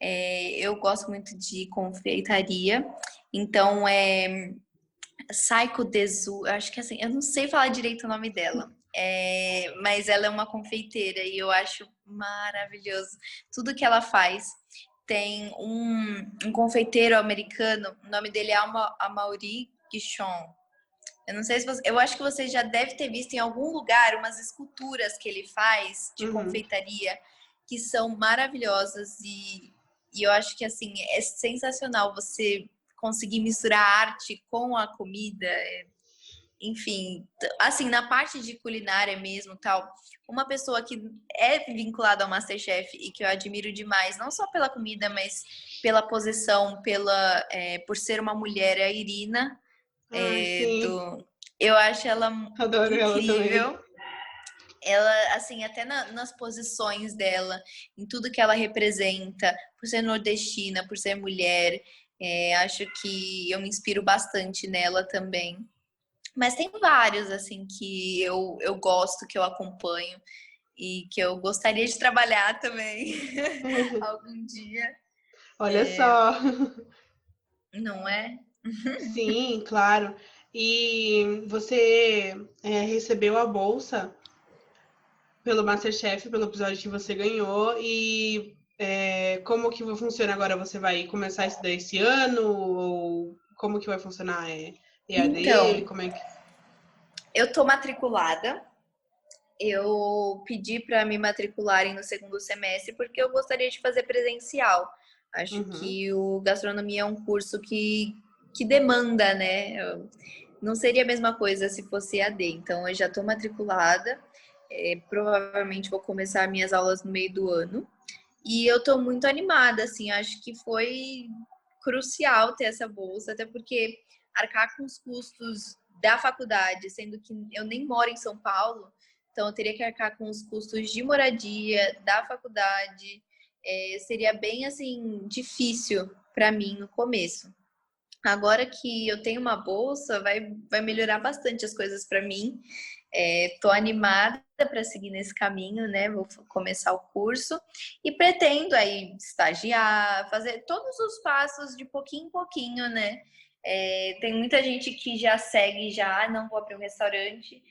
Eu gosto muito de confeitaria, então Saiko Desu, eu acho que assim, eu não sei falar direito o nome dela, mas ela é uma confeiteira e eu acho maravilhoso tudo que ela faz. tem um confeiteiro americano, o nome dele é Amaury Guichon. Eu não sei se você, eu acho que você já deve ter visto em algum lugar umas esculturas que ele faz de confeitaria que são maravilhosas e eu acho que assim é sensacional você conseguir misturar a arte com a comida. Enfim, assim, na parte de culinária mesmo, tal, uma pessoa que é vinculada ao MasterChef e que eu admiro demais, não só pela comida, mas pela posição, por ser uma mulher, é a Irina,
Ai, sim.
eu acho ela
Adoro ela também.
incrível. Ela, assim, até nas posições dela, em tudo que ela representa, por ser nordestina, por ser mulher, acho que eu me inspiro bastante nela também. Mas tem vários, assim, que eu gosto, que eu acompanho e que eu gostaria de trabalhar também algum dia,
Olha só.
não é?
Sim, claro. E você recebeu a bolsa pelo MasterChef, pelo episódio que você ganhou. E como que vai funcionar agora? Você vai começar a estudar esse ano? Ou como que vai funcionar? EAD?
Então,
Como é que...
eu tô matriculada. Eu pedi para me matricularem no segundo semestre porque eu gostaria de fazer presencial. Acho
Uhum.
que o gastronomia é um curso que demanda, né? Não seria a mesma coisa se fosse AD. Então, eu já estou matriculada. Provavelmente vou começar minhas aulas no meio do ano. E eu estou muito animada, assim. Acho que foi crucial ter essa bolsa, até porque arcar com os custos da faculdade, sendo que eu nem moro em São Paulo, então eu teria que arcar com os custos de moradia, da faculdade, seria bem assim difícil para mim no começo. Agora que eu tenho uma bolsa, vai melhorar bastante as coisas para mim. Tô animada para seguir nesse caminho, né? Vou começar o curso e pretendo aí estagiar, fazer todos os passos de pouquinho em pouquinho, né? Tem muita gente que já segue, não vou abrir um restaurante,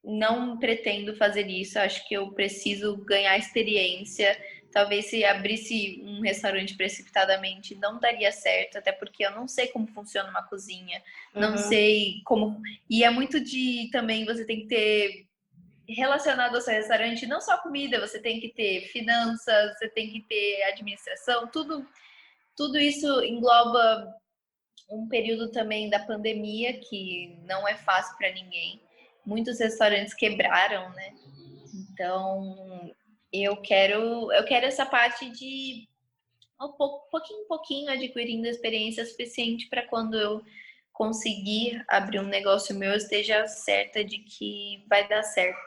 não pretendo fazer isso. Acho que eu preciso ganhar experiência. Talvez se abrisse um restaurante precipitadamente não daria certo, até porque eu não sei como funciona uma cozinha, não
Uhum.
sei como. E é muito de também você tem que ter relacionado ao seu restaurante, não só comida, você tem que ter finanças, você tem que ter administração, tudo isso engloba um período também da pandemia que não é fácil para ninguém. Muitos restaurantes quebraram, né? Então, eu quero essa parte de pouquinho em pouquinho adquirindo experiência suficiente para quando eu conseguir abrir um negócio meu, eu esteja certa de que vai dar certo.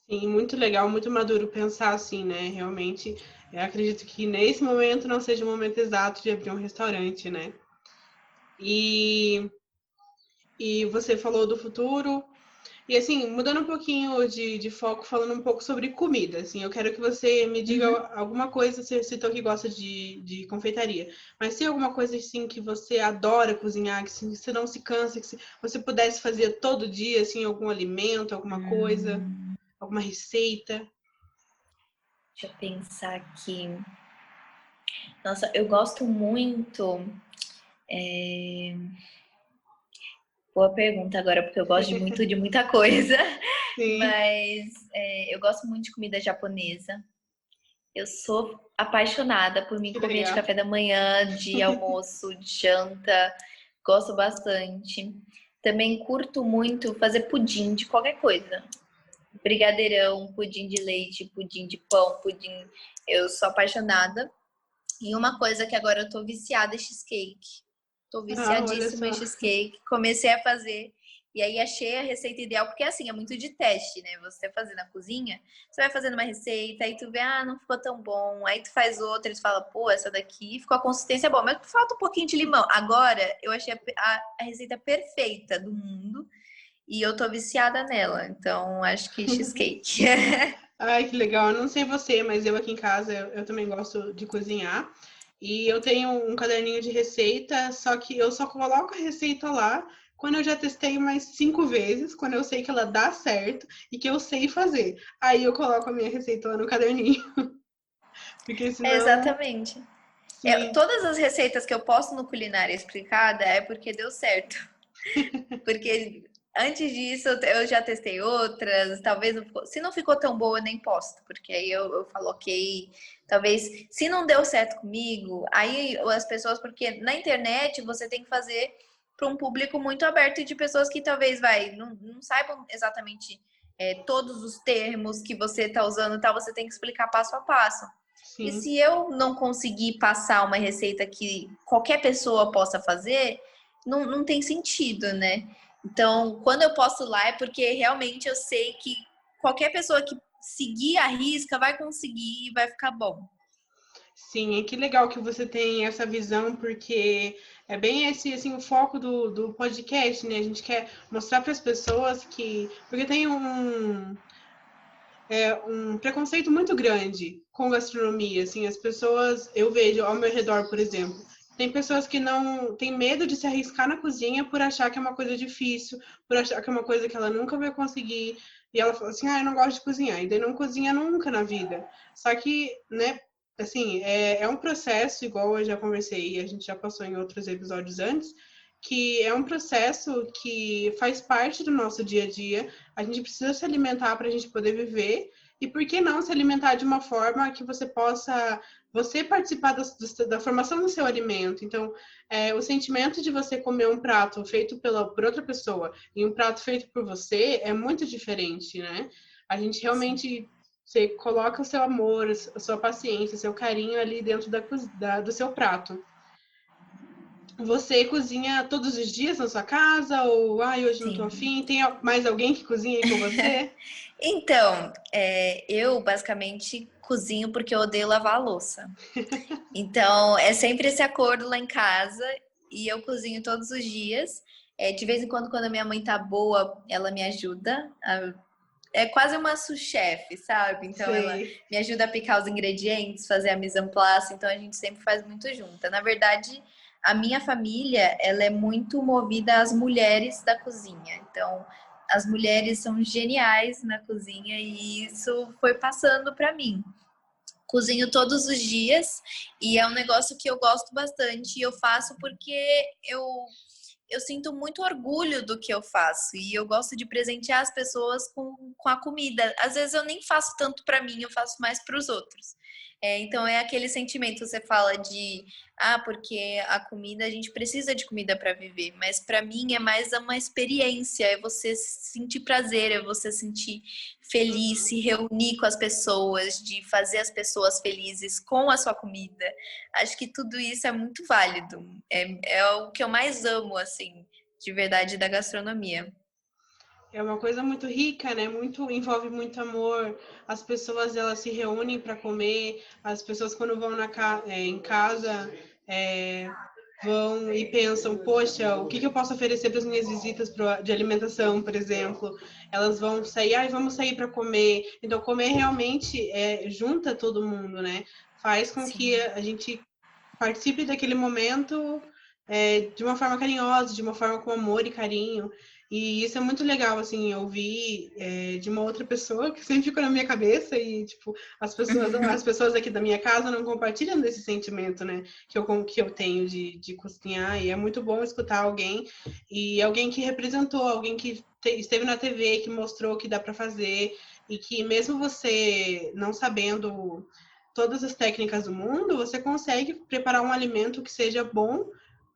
Sim, muito legal, muito maduro pensar assim, né? Realmente, eu acredito que nesse momento não seja o momento exato de abrir um restaurante, né? E, e você falou do futuro. E assim, mudando um pouquinho de foco, falando um pouco sobre comida, assim, eu quero que você me diga
Uhum.
alguma coisa, você citou que gosta de confeitaria, mas tem alguma coisa assim que você adora cozinhar, que assim, você não se cansa, que você pudesse fazer todo dia, assim, algum alimento, alguma coisa, alguma receita?
Deixa eu pensar aqui. Nossa, eu gosto muito. Boa pergunta agora, porque eu gosto muito de muita coisa.
Sim,
Mas eu gosto muito de comida japonesa. Eu sou apaixonada por mim
que
comer de
legal.
café da manhã, de almoço, de janta. Gosto bastante. Também curto muito fazer pudim de qualquer coisa. Brigadeirão, pudim de leite, pudim de pão, pudim. Eu sou apaixonada. E uma coisa que agora eu tô viciada é cheesecake. Tô
Ah, olha
viciadíssima
só.
em cheesecake. Comecei a fazer e aí achei a receita ideal, porque assim, é muito de teste, né? Você fazer na cozinha, você vai fazendo uma receita, aí tu vê, não ficou tão bom. Aí tu faz outra, e tu fala, pô, essa daqui ficou a consistência boa, mas falta um pouquinho de limão. Agora, eu achei a receita perfeita do mundo e eu tô viciada nela. Então, acho que cheesecake.
Ai, que legal. Eu não sei você, mas eu aqui em casa eu também gosto de cozinhar. E eu tenho um caderninho de receita, só que eu só coloco a receita lá quando eu já testei mais 5 vezes, quando eu sei que ela dá certo e que eu sei fazer. Aí eu coloco a minha receita lá no caderninho. Porque
É,
senão,
exatamente.
sim,
Todas as receitas que eu posto no Culinária Explicada é porque deu certo. Porque antes disso eu já testei outras, talvez se não ficou tão boa, eu nem posto, porque aí eu falo, ok, talvez se não deu certo comigo, aí as pessoas, porque na internet você tem que fazer para um público muito aberto e de pessoas que talvez não saibam exatamente todos os termos que você está usando, tal, você tem que explicar passo a passo. E
sim.
se eu não conseguir passar uma receita que qualquer pessoa possa fazer, não tem sentido, né? Então, quando eu posto lá é porque realmente eu sei que qualquer pessoa que seguir a risca vai conseguir e vai ficar bom.
Sim, e que legal que você tem essa visão, porque é bem esse assim, o foco do podcast, né? A gente quer mostrar para as pessoas que. Porque tem um preconceito muito grande com gastronomia. Assim, as pessoas, eu vejo ao meu redor, por exemplo, tem pessoas que não têm medo de se arriscar na cozinha por achar que é uma coisa difícil, por achar que é uma coisa que ela nunca vai conseguir. E ela fala assim, eu não gosto de cozinhar. E daí não cozinha nunca na vida. Só que, né, assim, é um processo, igual eu já conversei e a gente já passou em outros episódios antes, que é um processo que faz parte do nosso dia a dia. A gente precisa se alimentar para a gente poder viver. E por que não se alimentar de uma forma que você possa você participar da formação do seu alimento? Então, o sentimento de você comer um prato feito por outra pessoa e um prato feito por você é muito diferente, né? A gente
Sim.
realmente você coloca o seu amor, a sua paciência, o seu carinho ali dentro do seu prato. Você cozinha todos os dias na sua casa? Ou, hoje não tô
Sim.
afim? Tem mais alguém que cozinha aí com você?
Então, eu basicamente cozinho porque eu odeio lavar a louça. Então, é sempre esse acordo lá em casa e eu cozinho todos os dias. De vez em quando a minha mãe tá boa, ela me ajuda. É quase uma sous-chefe, sabe? Então, ela
Sei.
me ajuda a picar os ingredientes, fazer a mise en place. Então, a gente sempre faz muito junta. Na verdade, a minha família, ela é muito movida às mulheres da cozinha. Então, as mulheres são geniais na cozinha e isso foi passando para mim. Cozinho todos os dias e é um negócio que eu gosto bastante e eu faço porque eu eu sinto muito orgulho do que eu faço e eu gosto de presentear as pessoas com a comida. Às vezes eu nem faço tanto para mim, eu faço mais para os outros. Então é aquele sentimento, você fala de, porque a comida, a gente precisa de comida para viver, mas para mim é mais uma experiência, é você sentir prazer, é você sentir feliz, se reunir com as pessoas, de fazer as pessoas felizes com a sua comida. Acho que tudo isso é muito válido. É o que eu mais amo, assim, de verdade, da gastronomia.
É uma coisa muito rica, né? Muito envolve muito amor. As pessoas elas se reúnem para comer. As pessoas quando vão em casa é, vão e pensam, poxa, o que eu posso oferecer para as minhas visitas de alimentação, por exemplo? Elas vão sair, vamos sair para comer. Então comer realmente junta todo mundo, né? Faz com que
Sim.
a gente participe daquele momento de uma forma carinhosa, de uma forma com amor e carinho. E isso é muito legal, assim, eu ouvi de uma outra pessoa que sempre ficou na minha cabeça e, tipo, as pessoas aqui da minha casa não compartilham desse sentimento, né, que eu tenho de cozinhar e é muito bom escutar alguém e alguém que representou, alguém que esteve na TV, que mostrou que dá para fazer e que mesmo você não sabendo todas as técnicas do mundo, você consegue preparar um alimento que seja bom,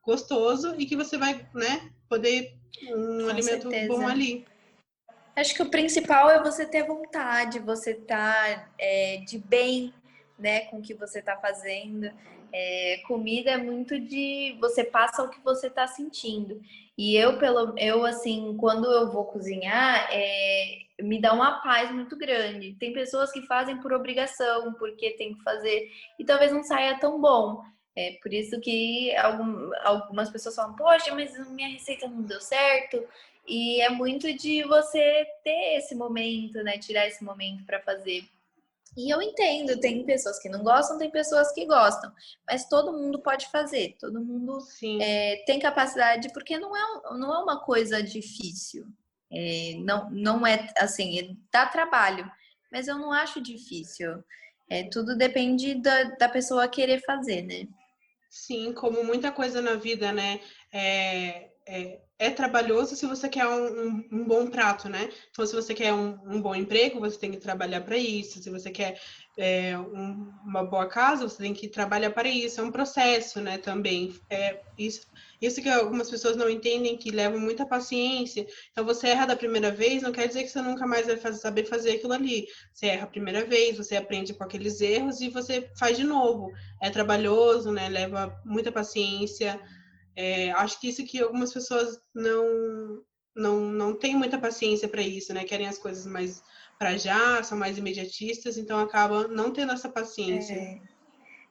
gostoso e que você vai, né, poder um
Com
alimento bom
certeza.
ali.
Acho que o principal é você ter vontade, você estar de bem, né, com o que você está fazendo. Comida é muito de você passa o que você está sentindo. E eu assim, quando eu vou cozinhar, me dá uma paz muito grande. Tem pessoas que fazem por obrigação, porque tem que fazer, e talvez não saia tão bom. É por isso que algumas pessoas falam, poxa, mas minha receita não deu certo. E é muito de você ter esse momento, né? Tirar esse momento para fazer. E eu entendo, tem pessoas que não gostam, tem pessoas que gostam, mas todo mundo pode fazer, todo mundo
Sim,
tem capacidade, porque não é uma coisa difícil. Não é assim, dá trabalho, mas eu não acho difícil. Tudo depende da pessoa querer fazer, né?
Sim, como muita coisa na vida, né? É trabalhoso se você quer um bom prato, né? Então, se você quer um bom emprego, você tem que trabalhar para isso. Se você quer uma boa casa, você tem que trabalhar para isso. É um processo, né? Também. Isso que algumas pessoas não entendem, que leva muita paciência. Então, você erra da primeira vez, não quer dizer que você nunca mais vai saber fazer aquilo ali. Você erra a primeira vez, você aprende com aqueles erros e você faz de novo. É trabalhoso, né? Leva muita paciência. Acho que isso que algumas pessoas não têm muita paciência para isso, né? Querem as coisas mais para já, são mais imediatistas, então acabam não tendo essa paciência.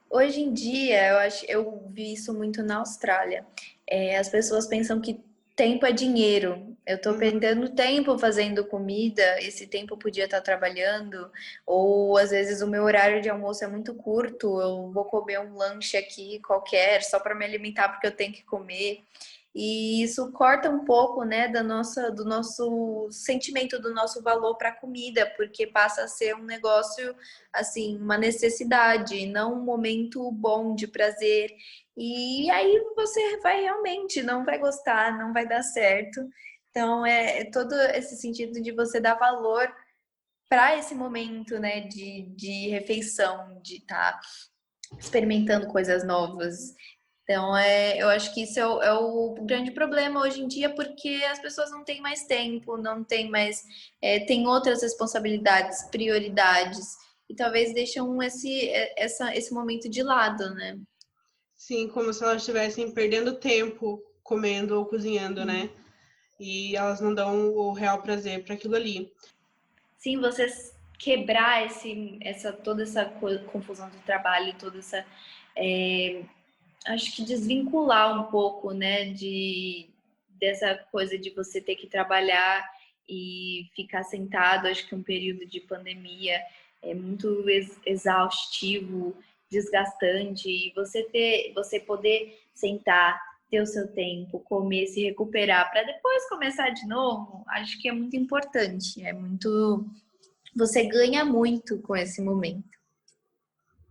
Hoje em dia, eu vi isso muito na Austrália. As pessoas pensam que tempo é dinheiro. Eu tô
Uhum.
perdendo tempo fazendo comida, esse tempo eu podia estar trabalhando, ou às vezes o meu horário de almoço é muito curto, eu vou comer um lanche aqui qualquer só para me alimentar porque eu tenho que comer. E isso corta um pouco, né, do nosso sentimento, do nosso valor para a comida, porque passa a ser um negócio, assim, uma necessidade, não um momento bom de prazer. E aí você vai realmente, não vai gostar, não vai dar certo. Então, é todo esse sentido de você dar valor para esse momento, né, de refeição, de estar experimentando coisas novas. Então, eu acho que isso é o grande problema hoje em dia, porque as pessoas não têm mais tempo, não têm mais, têm outras responsabilidades, prioridades, e talvez deixam esse momento de lado, né?
Sim, como se elas estivessem perdendo tempo comendo ou cozinhando, né? E elas não dão o real prazer para aquilo ali.
Sim, você quebrar toda essa confusão do trabalho, toda essa, é, acho que desvincular um pouco, né, dessa coisa de você ter que trabalhar e ficar sentado. Acho que um período de pandemia é muito exaustivo, desgastante, e você poder sentar, ter o seu tempo, comer, se recuperar para depois começar de novo, acho que é muito importante, você ganha muito com esse momento.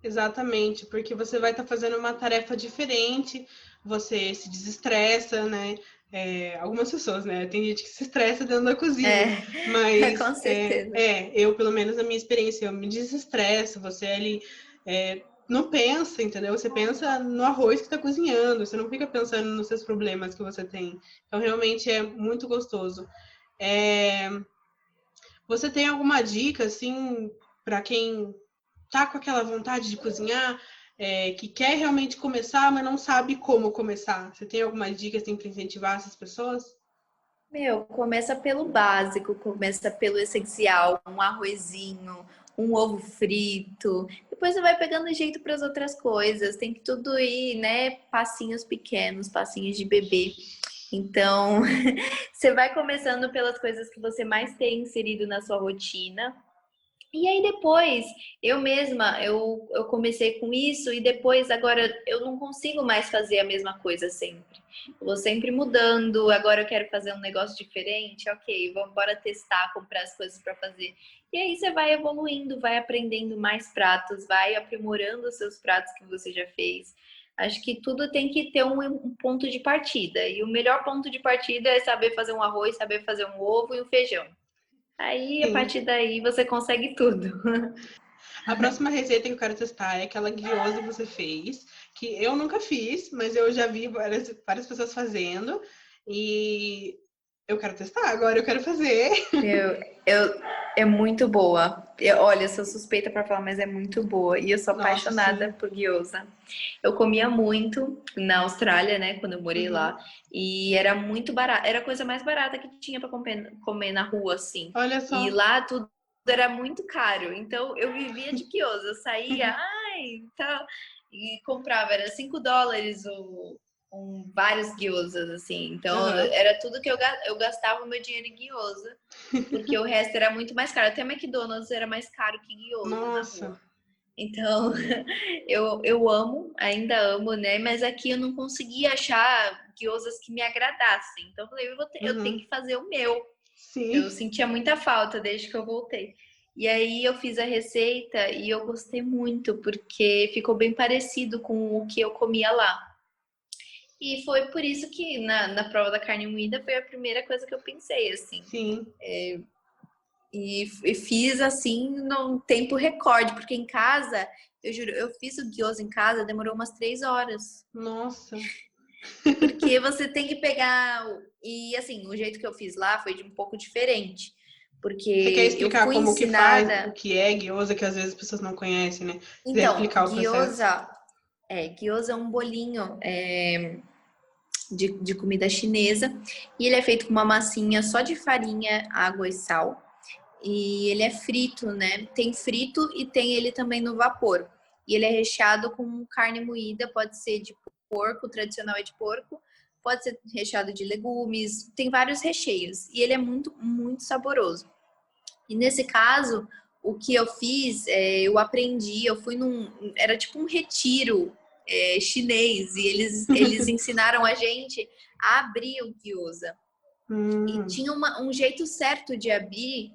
Exatamente, porque você vai estar fazendo uma tarefa diferente, você se desestressa, né? Algumas pessoas, né? Tem gente que se estressa dentro da cozinha,
Com
mas
certeza.
eu, pelo menos na minha experiência, eu me desestresso, você ali não pensa, entendeu? Você pensa no arroz que está cozinhando, você não fica pensando nos seus problemas que você tem. Então, realmente é muito gostoso. É, Você tem alguma dica, assim, para quem tá com aquela vontade de cozinhar, que quer realmente começar, mas não sabe como começar? Você tem alguma dica assim, para incentivar essas pessoas?
Começa pelo básico, começa pelo essencial, um arrozinho, um ovo frito. Depois você vai pegando jeito para as outras coisas. Tem que tudo ir, né? Passinhos pequenos, passinhos de bebê. Então, você vai começando pelas coisas que você mais tem inserido na sua rotina. E aí depois, eu comecei com isso e depois agora eu não consigo mais fazer a mesma coisa sempre. Eu vou sempre mudando, agora eu quero fazer um negócio diferente, ok, vamos embora testar, comprar as coisas para fazer. E aí você vai evoluindo, vai aprendendo mais pratos, vai aprimorando os seus pratos que você já fez. Acho que tudo tem que ter um ponto de partida. E o melhor ponto de partida é saber fazer um arroz, saber fazer um ovo e um feijão. Aí, a
Sim.
partir daí, você consegue tudo.
A próxima receita que eu quero testar é aquela guiosa que você fez, que eu nunca fiz, mas eu já vi várias pessoas fazendo. E eu quero testar, agora eu quero fazer.
Meu, é muito boa. Olha, eu sou suspeita para falar, mas é muito boa. E eu sou
Nossa,
apaixonada
sim.
por gyoza. Eu comia muito na Austrália, né, quando eu morei
Uhum.
lá. E era muito barato. Era a coisa mais barata que tinha para comer na rua, assim.
Olha
E
só.
lá tudo era muito caro. Então eu vivia de gyoza. Eu saía, ai, tal. E comprava, era US$ 5 vários gyozas, assim. Então,
Uhum.
era tudo que eu gastava o meu dinheiro em gyoza, porque o resto era muito mais caro. Até McDonald's era mais caro que gyoza na
Nossa.
rua. Então, eu amo, ainda amo, né? Mas aqui eu não conseguia achar gyozas que me agradassem. Então, eu falei, eu tenho
Uhum.
que fazer o meu.
Sim.
Eu sentia muita falta desde que eu voltei. E aí eu fiz a receita e eu gostei muito, porque ficou bem parecido com o que eu comia lá. E foi por isso que na prova da carne moída foi a primeira coisa que eu pensei, assim.
Sim.
E fiz assim num tempo recorde, porque em casa, eu juro, eu fiz o gyoza em casa, demorou umas 3 horas.
Nossa.
Porque você tem que pegar. E assim, o jeito que eu fiz lá foi de um pouco diferente.
Você quer
Porque eu
explicar
fui
como que faz, o
ensinada.
que é gyoza, que às vezes as pessoas não conhecem, né? Se quiser
Então,
explicar o processo.
gyoza é um bolinho de comida chinesa. E ele é feito com uma massinha só de farinha, água e sal. E ele é frito, né? Tem frito e tem ele também no vapor. E ele é recheado com carne moída, pode ser de porco, o tradicional é de porco, pode ser recheado de legumes, tem vários recheios. E ele é muito, muito saboroso. E nesse caso, o que eu fiz, eu aprendi, eu fui era tipo um retiro chinês, e eles ensinaram a gente a abrir o gyoza. E
Hum,
tinha um jeito certo de abrir,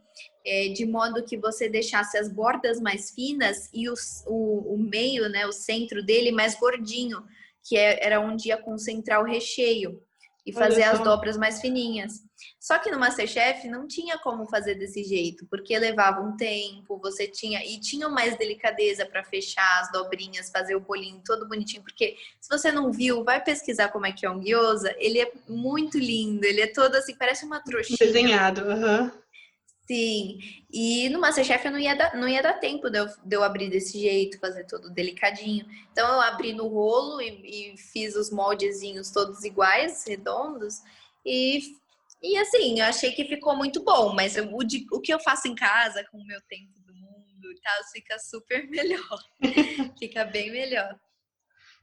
de modo que você deixasse as bordas mais finas e o meio, né, o centro dele mais gordinho, que era onde ia concentrar o recheio e
olha
fazer as
só.
dobras mais fininhas. Só que no MasterChef não tinha como fazer desse jeito, porque levava um tempo, e tinha mais delicadeza para fechar as dobrinhas, fazer o bolinho todo bonitinho, porque se você não viu, vai pesquisar como é que é um gyoza. Ele é muito lindo, ele é todo assim, parece uma trouxinha.
Desenhado, aham.
Sim, e no MasterChef eu não ia dar tempo de eu abrir desse jeito, fazer todo delicadinho. Então eu abri no rolo e fiz os moldezinhos todos iguais, redondos. E, e assim, eu achei que ficou muito bom, mas o que eu faço em casa, com o meu tempo do mundo e tal, fica super melhor. Fica bem melhor.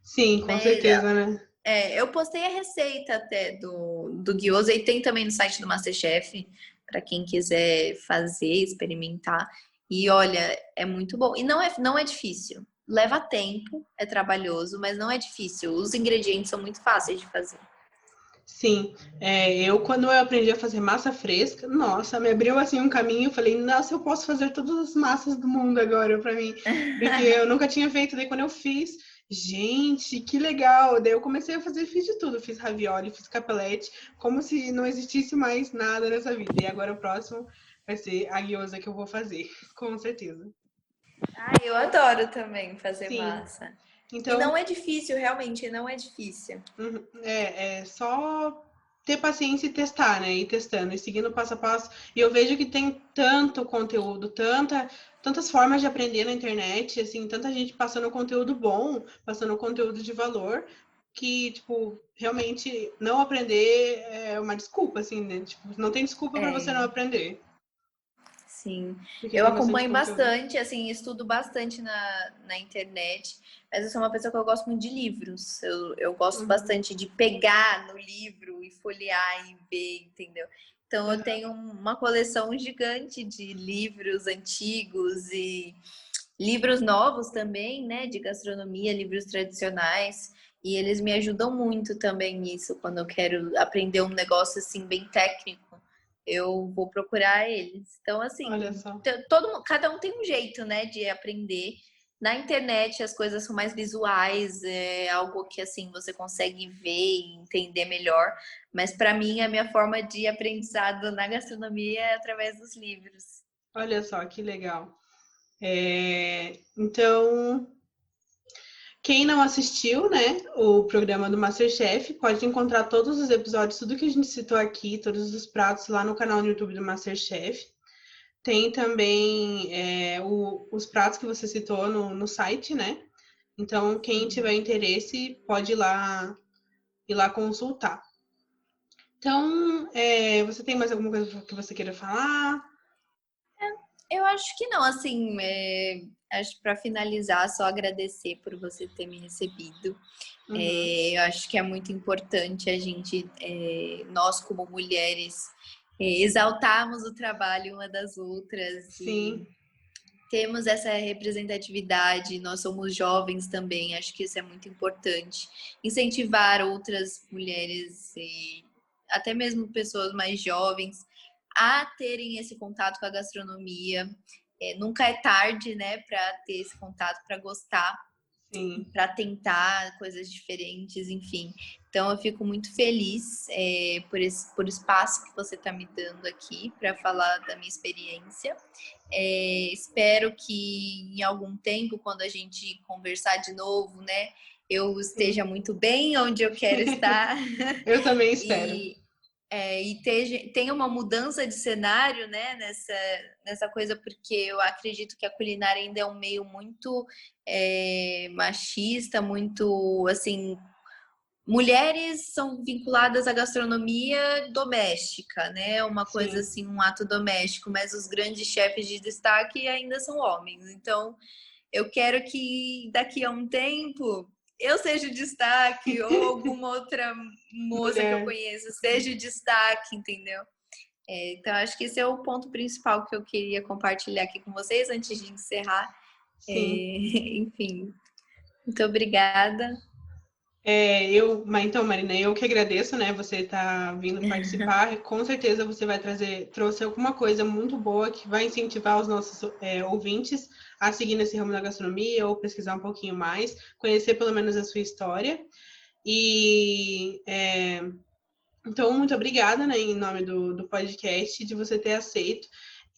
Sim, com
Mas
certeza, né?
eu postei a receita até do gyoza e tem também no site do MasterChef, para quem quiser fazer, experimentar. E olha, é muito bom. E não é difícil. Leva tempo, é trabalhoso, mas não é difícil. Os ingredientes são muito fáceis de fazer.
Sim, eu quando eu aprendi a fazer massa fresca, nossa, me abriu assim um caminho. Eu falei, nossa, eu posso fazer todas as massas do mundo agora pra mim, porque eu nunca tinha feito. Daí quando eu fiz, gente, que legal! Daí eu comecei a fazer, fiz de tudo, fiz ravioli, fiz capelete, como se não existisse mais nada nessa vida. E agora o próximo vai ser a gyoza que eu vou fazer, com certeza.
Ah, eu adoro também fazer
Sim,
massa. E
então
não é difícil, realmente, não é difícil.
uhum. É só ter paciência e testar, né? Ir testando e seguindo passo a passo. E eu vejo que tem tanto conteúdo, tantas formas de aprender na internet, assim, tanta gente passando conteúdo bom, passando conteúdo de valor, que, tipo, realmente não aprender é uma desculpa, assim, né? Tipo, não tem desculpa para você não
É.
aprender,
Sim,
porque
eu
tem bastante
acompanho
conteúdo.
bastante, assim, estudo bastante na internet, mas eu sou uma pessoa que eu gosto muito de livros. Eu gosto
Uhum.
bastante de pegar no livro e folhear e ver, entendeu? Então eu
Uhum.
tenho uma coleção gigante de livros antigos e livros novos também, né, de gastronomia, livros tradicionais, e eles me ajudam muito também nisso, quando eu quero aprender um negócio assim bem técnico, eu vou procurar eles. Então,
Olha
assim,
só.
cada um tem um jeito, né, de aprender. Na internet as coisas são mais visuais, é algo que assim você consegue ver e entender melhor. Mas para mim a minha forma de aprendizado na gastronomia é através dos livros.
Olha só, que legal. Então, quem não assistiu, né, o programa do MasterChef, pode encontrar todos os episódios, tudo que a gente citou aqui, todos os pratos lá no canal no YouTube do MasterChef. Tem também os pratos que você citou no site, né? Então, quem tiver interesse pode ir lá consultar. Então, você tem mais alguma coisa que você queira falar?
Eu acho que não, assim, acho para finalizar, só agradecer por você ter me recebido.
Uhum.
Eu acho que é muito importante a gente, nós como mulheres, exaltarmos o trabalho uma das outras e
Sim,
temos essa representatividade. Nós somos jovens também, acho que isso é muito importante. Incentivar outras mulheres e até mesmo pessoas mais jovens a terem esse contato com a gastronomia. nunca é tarde, né, para ter esse contato, para gostar, para tentar coisas diferentes, enfim. Então eu fico muito feliz por espaço que você está me dando aqui para falar da minha experiência. Espero que em algum tempo, quando a gente conversar de novo, né, eu esteja muito bem onde eu quero estar.
Eu também espero.
E tenha uma mudança de cenário, né, nessa coisa, porque eu acredito que a culinária ainda é um meio muito machista, muito, assim, mulheres são vinculadas à gastronomia doméstica, né, uma coisa assim, um ato doméstico, mas os grandes chefes de destaque ainda são homens, então eu quero que daqui a um tempo eu seja o destaque ou alguma outra moça que eu conheço seja o destaque, entendeu? Então, acho que esse é o ponto principal que eu queria compartilhar aqui com vocês antes de encerrar. Enfim, muito obrigada.
Então, Marina, eu que agradeço, né? Você tá vindo participar. Com certeza você vai trouxe alguma coisa muito boa que vai incentivar os nossos ouvintes a seguir nesse ramo da gastronomia ou pesquisar um pouquinho mais, conhecer pelo menos a sua história. Então, muito obrigada, né, em nome do podcast, de você ter aceito.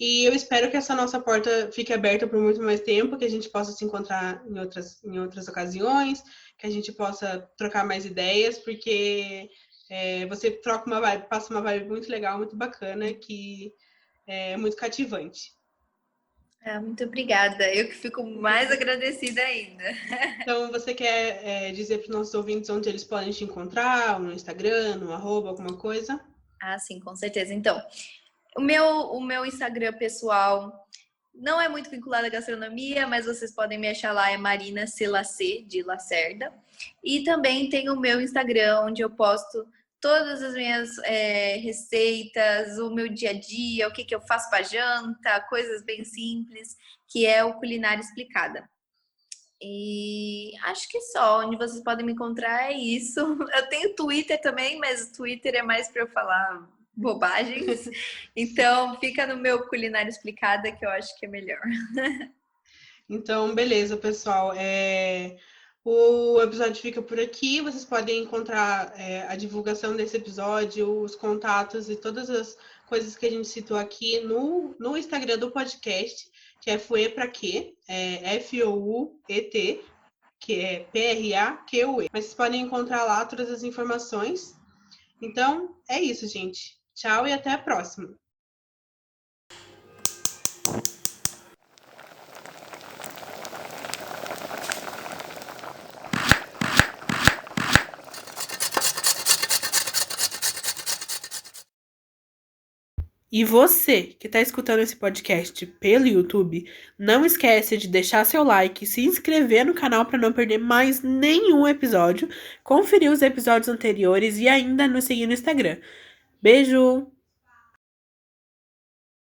E eu espero que essa nossa porta fique aberta por muito mais tempo, que a gente possa se encontrar em outras ocasiões, que a gente possa trocar mais ideias, porque você troca uma vibe, passa uma vibe muito legal, muito bacana, que é muito cativante.
Muito obrigada. Eu que fico mais agradecida ainda.
Então, você quer dizer para os nossos ouvintes onde eles podem te encontrar, no Instagram, no @ alguma coisa?
Sim, com certeza. Então, o meu Instagram pessoal não é muito vinculado à gastronomia, mas vocês podem me achar lá, é Marina Celacê, de Lacerda. E também tem o meu Instagram, onde eu posto todas as minhas receitas, o meu dia a dia, o que eu faço para janta, coisas bem simples, que é o Culinária Explicada. E acho que só, onde vocês podem me encontrar é isso. Eu tenho Twitter também, mas o Twitter é mais para eu falar bobagens. Então, fica no meu Culinária Explicada, que eu acho que é melhor.
Então, beleza, pessoal. O episódio fica por aqui. Vocês podem encontrar a divulgação desse episódio, os contatos e todas as coisas que a gente citou aqui no Instagram do podcast, que é Fouet Pra Quê? FOUET, que é PRAQUE. Mas vocês podem encontrar lá todas as informações. Então, é isso, gente. Tchau e até a próxima. E você que está escutando esse podcast pelo YouTube, não esquece de deixar seu like, se inscrever no canal para não perder mais nenhum episódio, conferir os episódios anteriores e ainda nos seguir no Instagram. Beijo!